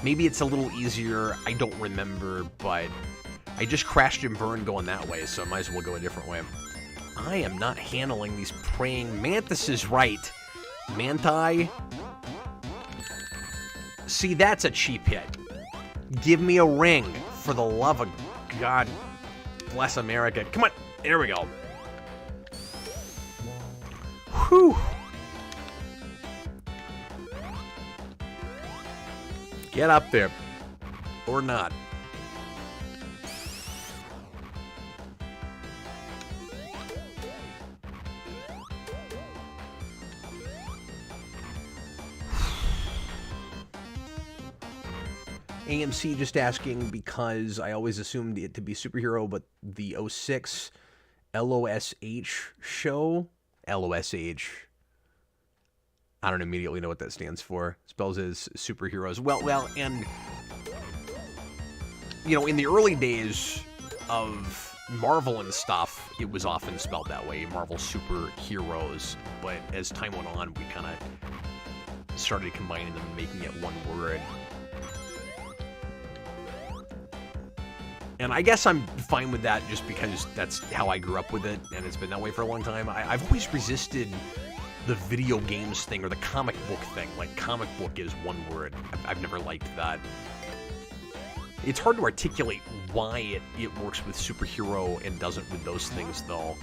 Maybe it's a little easier. I don't remember, but I just crashed and burned going that way, so I might as well go a different way. I am not handling these praying mantises right. Manti. See, that's a cheap hit. Give me a ring, for the love of God. Bless America. Come on. There we go. Whew. Get up there. Or not. AMC just asking because I always assumed it to be superhero, but the 06 LOSH show, LOSH, I don't immediately know what that stands for. Spells as superheroes. Well, and, you know, in the early days of Marvel and stuff, it was often spelled that way, Marvel superheroes. But as time went on, we kind of started combining them and making it one word. And I guess I'm fine with that just because that's how I grew up with it, and it's been that way for a long time. I've always resisted the video games thing or the comic book thing. Like, comic book is one word. I've never liked that. It's hard to articulate why it works with superhero and doesn't with those things, though.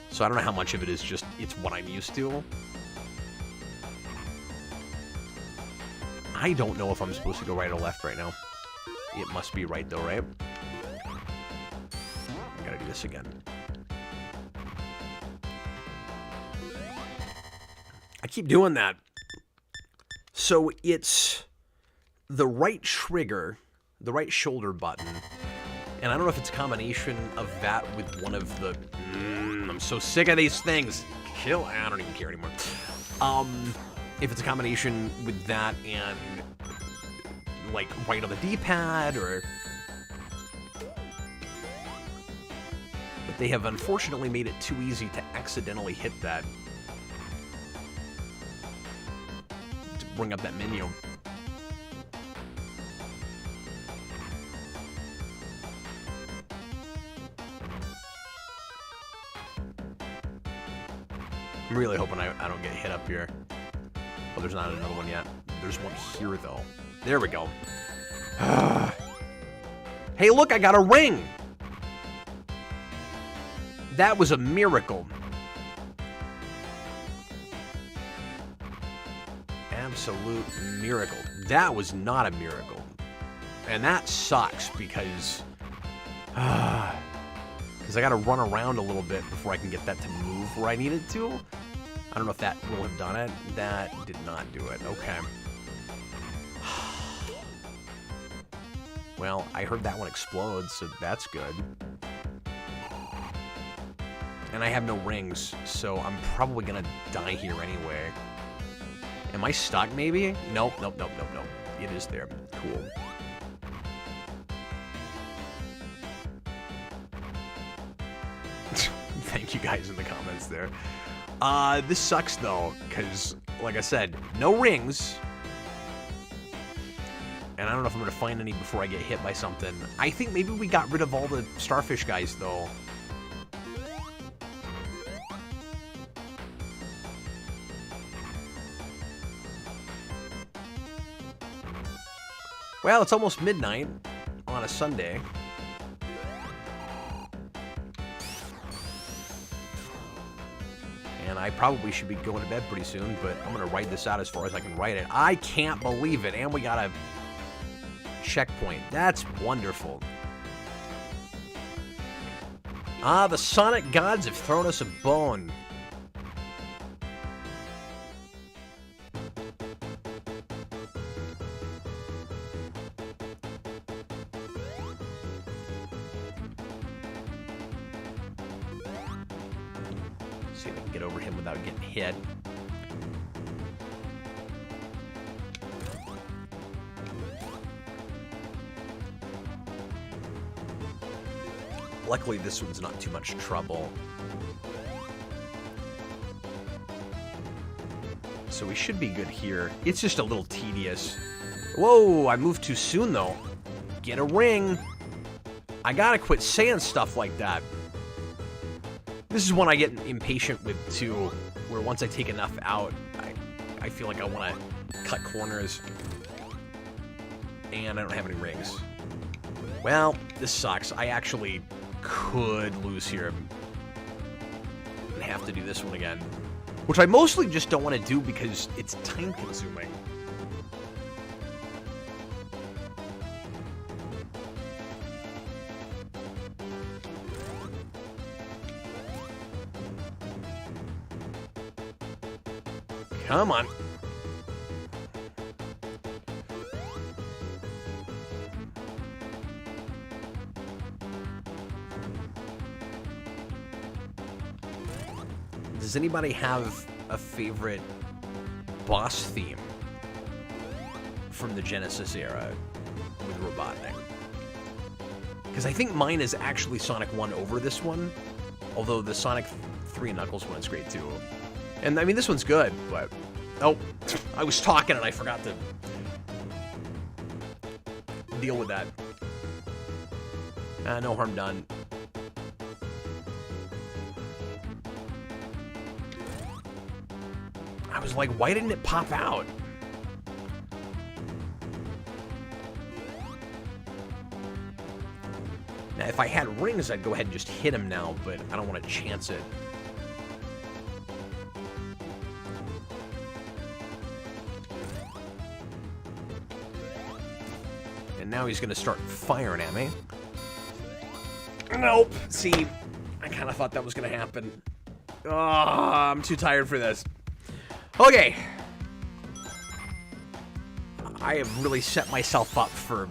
So I don't know how much of it is just, it's what I'm used to. I don't know if I'm supposed to go right or left right now. It must be right, though, right? I gotta do this again. I keep doing that. So it's the right trigger, the right shoulder button, and I don't know if it's a combination of that with one of the... I'm so sick of these things. Kill... I don't even care anymore. If it's a combination with that and, like, right on the D-pad, or... But they have unfortunately made it too easy to accidentally hit that. To bring up that menu. I'm really hoping I don't get hit up here. Oh, there's not another one yet. There's one here, though. There we go. Hey, look, I got a ring! That was a miracle. Absolute miracle. That was not a miracle. And that sucks because... because I gotta run around a little bit before I can get that to move where I need it to. I don't know if that will have done it. That did not do it. Okay. Well, I heard that one explode, so that's good. And I have no rings, so I'm probably gonna die here anyway. Am I stuck, maybe? Nope, nope, nope, nope, nope. It is there. Cool. Thank you guys in the comments there. This sucks, though, because, like I said, no rings. And I don't know if I'm going to find any before I get hit by something. I think maybe we got rid of all the starfish guys, though. Well, it's almost midnight on a Sunday. And I probably should be going to bed pretty soon, but I'm going to write this out as far as I can write it. I can't believe it. And we got a checkpoint. That's wonderful. Ah, the Sonic gods have thrown us a bone. See if I can get over him without getting hit. Luckily, this one's not too much trouble. So we should be good here. It's just a little tedious. Whoa, I moved too soon, though. Get a ring. I gotta quit saying stuff like that. This is one I get impatient with, too, where once I take enough out, I feel like I want to cut corners. And I don't have any rings. Well, this sucks. I actually could lose here and have to do this one again, which I mostly just don't want to do because it's time consuming. Come on. Does anybody have a favorite boss theme from the Genesis era with Robotnik? Because I think mine is actually Sonic 1 over this one, although the Sonic 3 Knuckles one is great too. And I mean, this one's good, but Oh, I was talking and I forgot to deal with that. No harm done. I was like, why didn't it pop out? Now, if I had rings, I'd go ahead and just hit him now, but I don't want to chance it. And now he's going to start firing at me. Nope. See, I kind of thought that was going to happen. Oh, I'm too tired for this. Okay. I have really set myself up for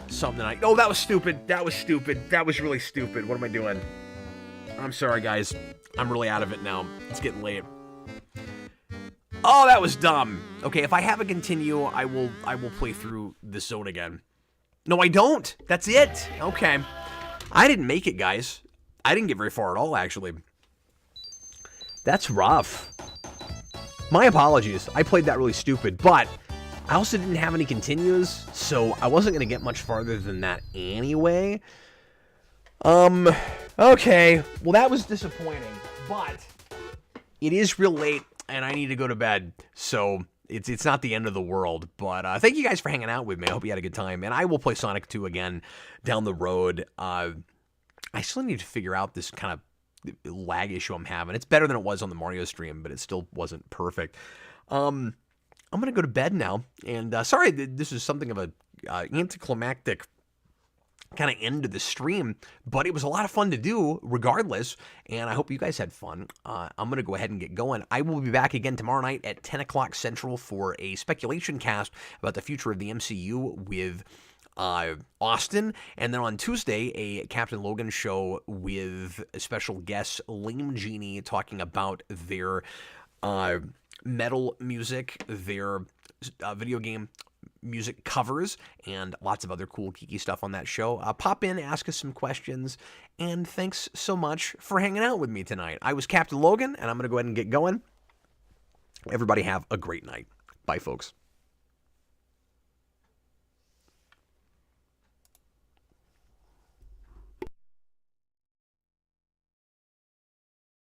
something. Oh, that was stupid. That was stupid. That was really stupid. What am I doing? I'm sorry, guys. I'm really out of it now. It's getting late. Oh, that was dumb. Okay, if I have a continue, I will play through this zone again. No, I don't. That's it. Okay. I didn't make it, guys. I didn't get very far at all, actually. That's rough. My apologies. I played that really stupid, but I also didn't have any continues, so I wasn't going to get much farther than that anyway. Okay. Well, that was disappointing, but it is real late, and I need to go to bed, so it's not the end of the world. But thank you guys for hanging out with me. I hope you had a good time, and I will play Sonic 2 again down the road. I still need to figure out this kind of lag issue I'm having. It's better than it was on the Mario stream, but it still wasn't perfect. I'm going to go to bed now, and sorry this is something of a anticlimactic kind of end to the stream, but it was a lot of fun to do regardless, and I hope you guys had fun. I'm going to go ahead and get going. I will be back again tomorrow night at 10 o'clock Central for a speculation cast about the future of the MCU with Austin, and then on Tuesday, a Captain Logan show with special guests Lame Genie talking about their metal music, their video game music covers, and lots of other cool, geeky stuff on that show. Pop in, ask us some questions, and thanks so much for hanging out with me tonight. I was Captain Logan, and I'm going to go ahead and get going. Everybody have a great night. Bye, folks.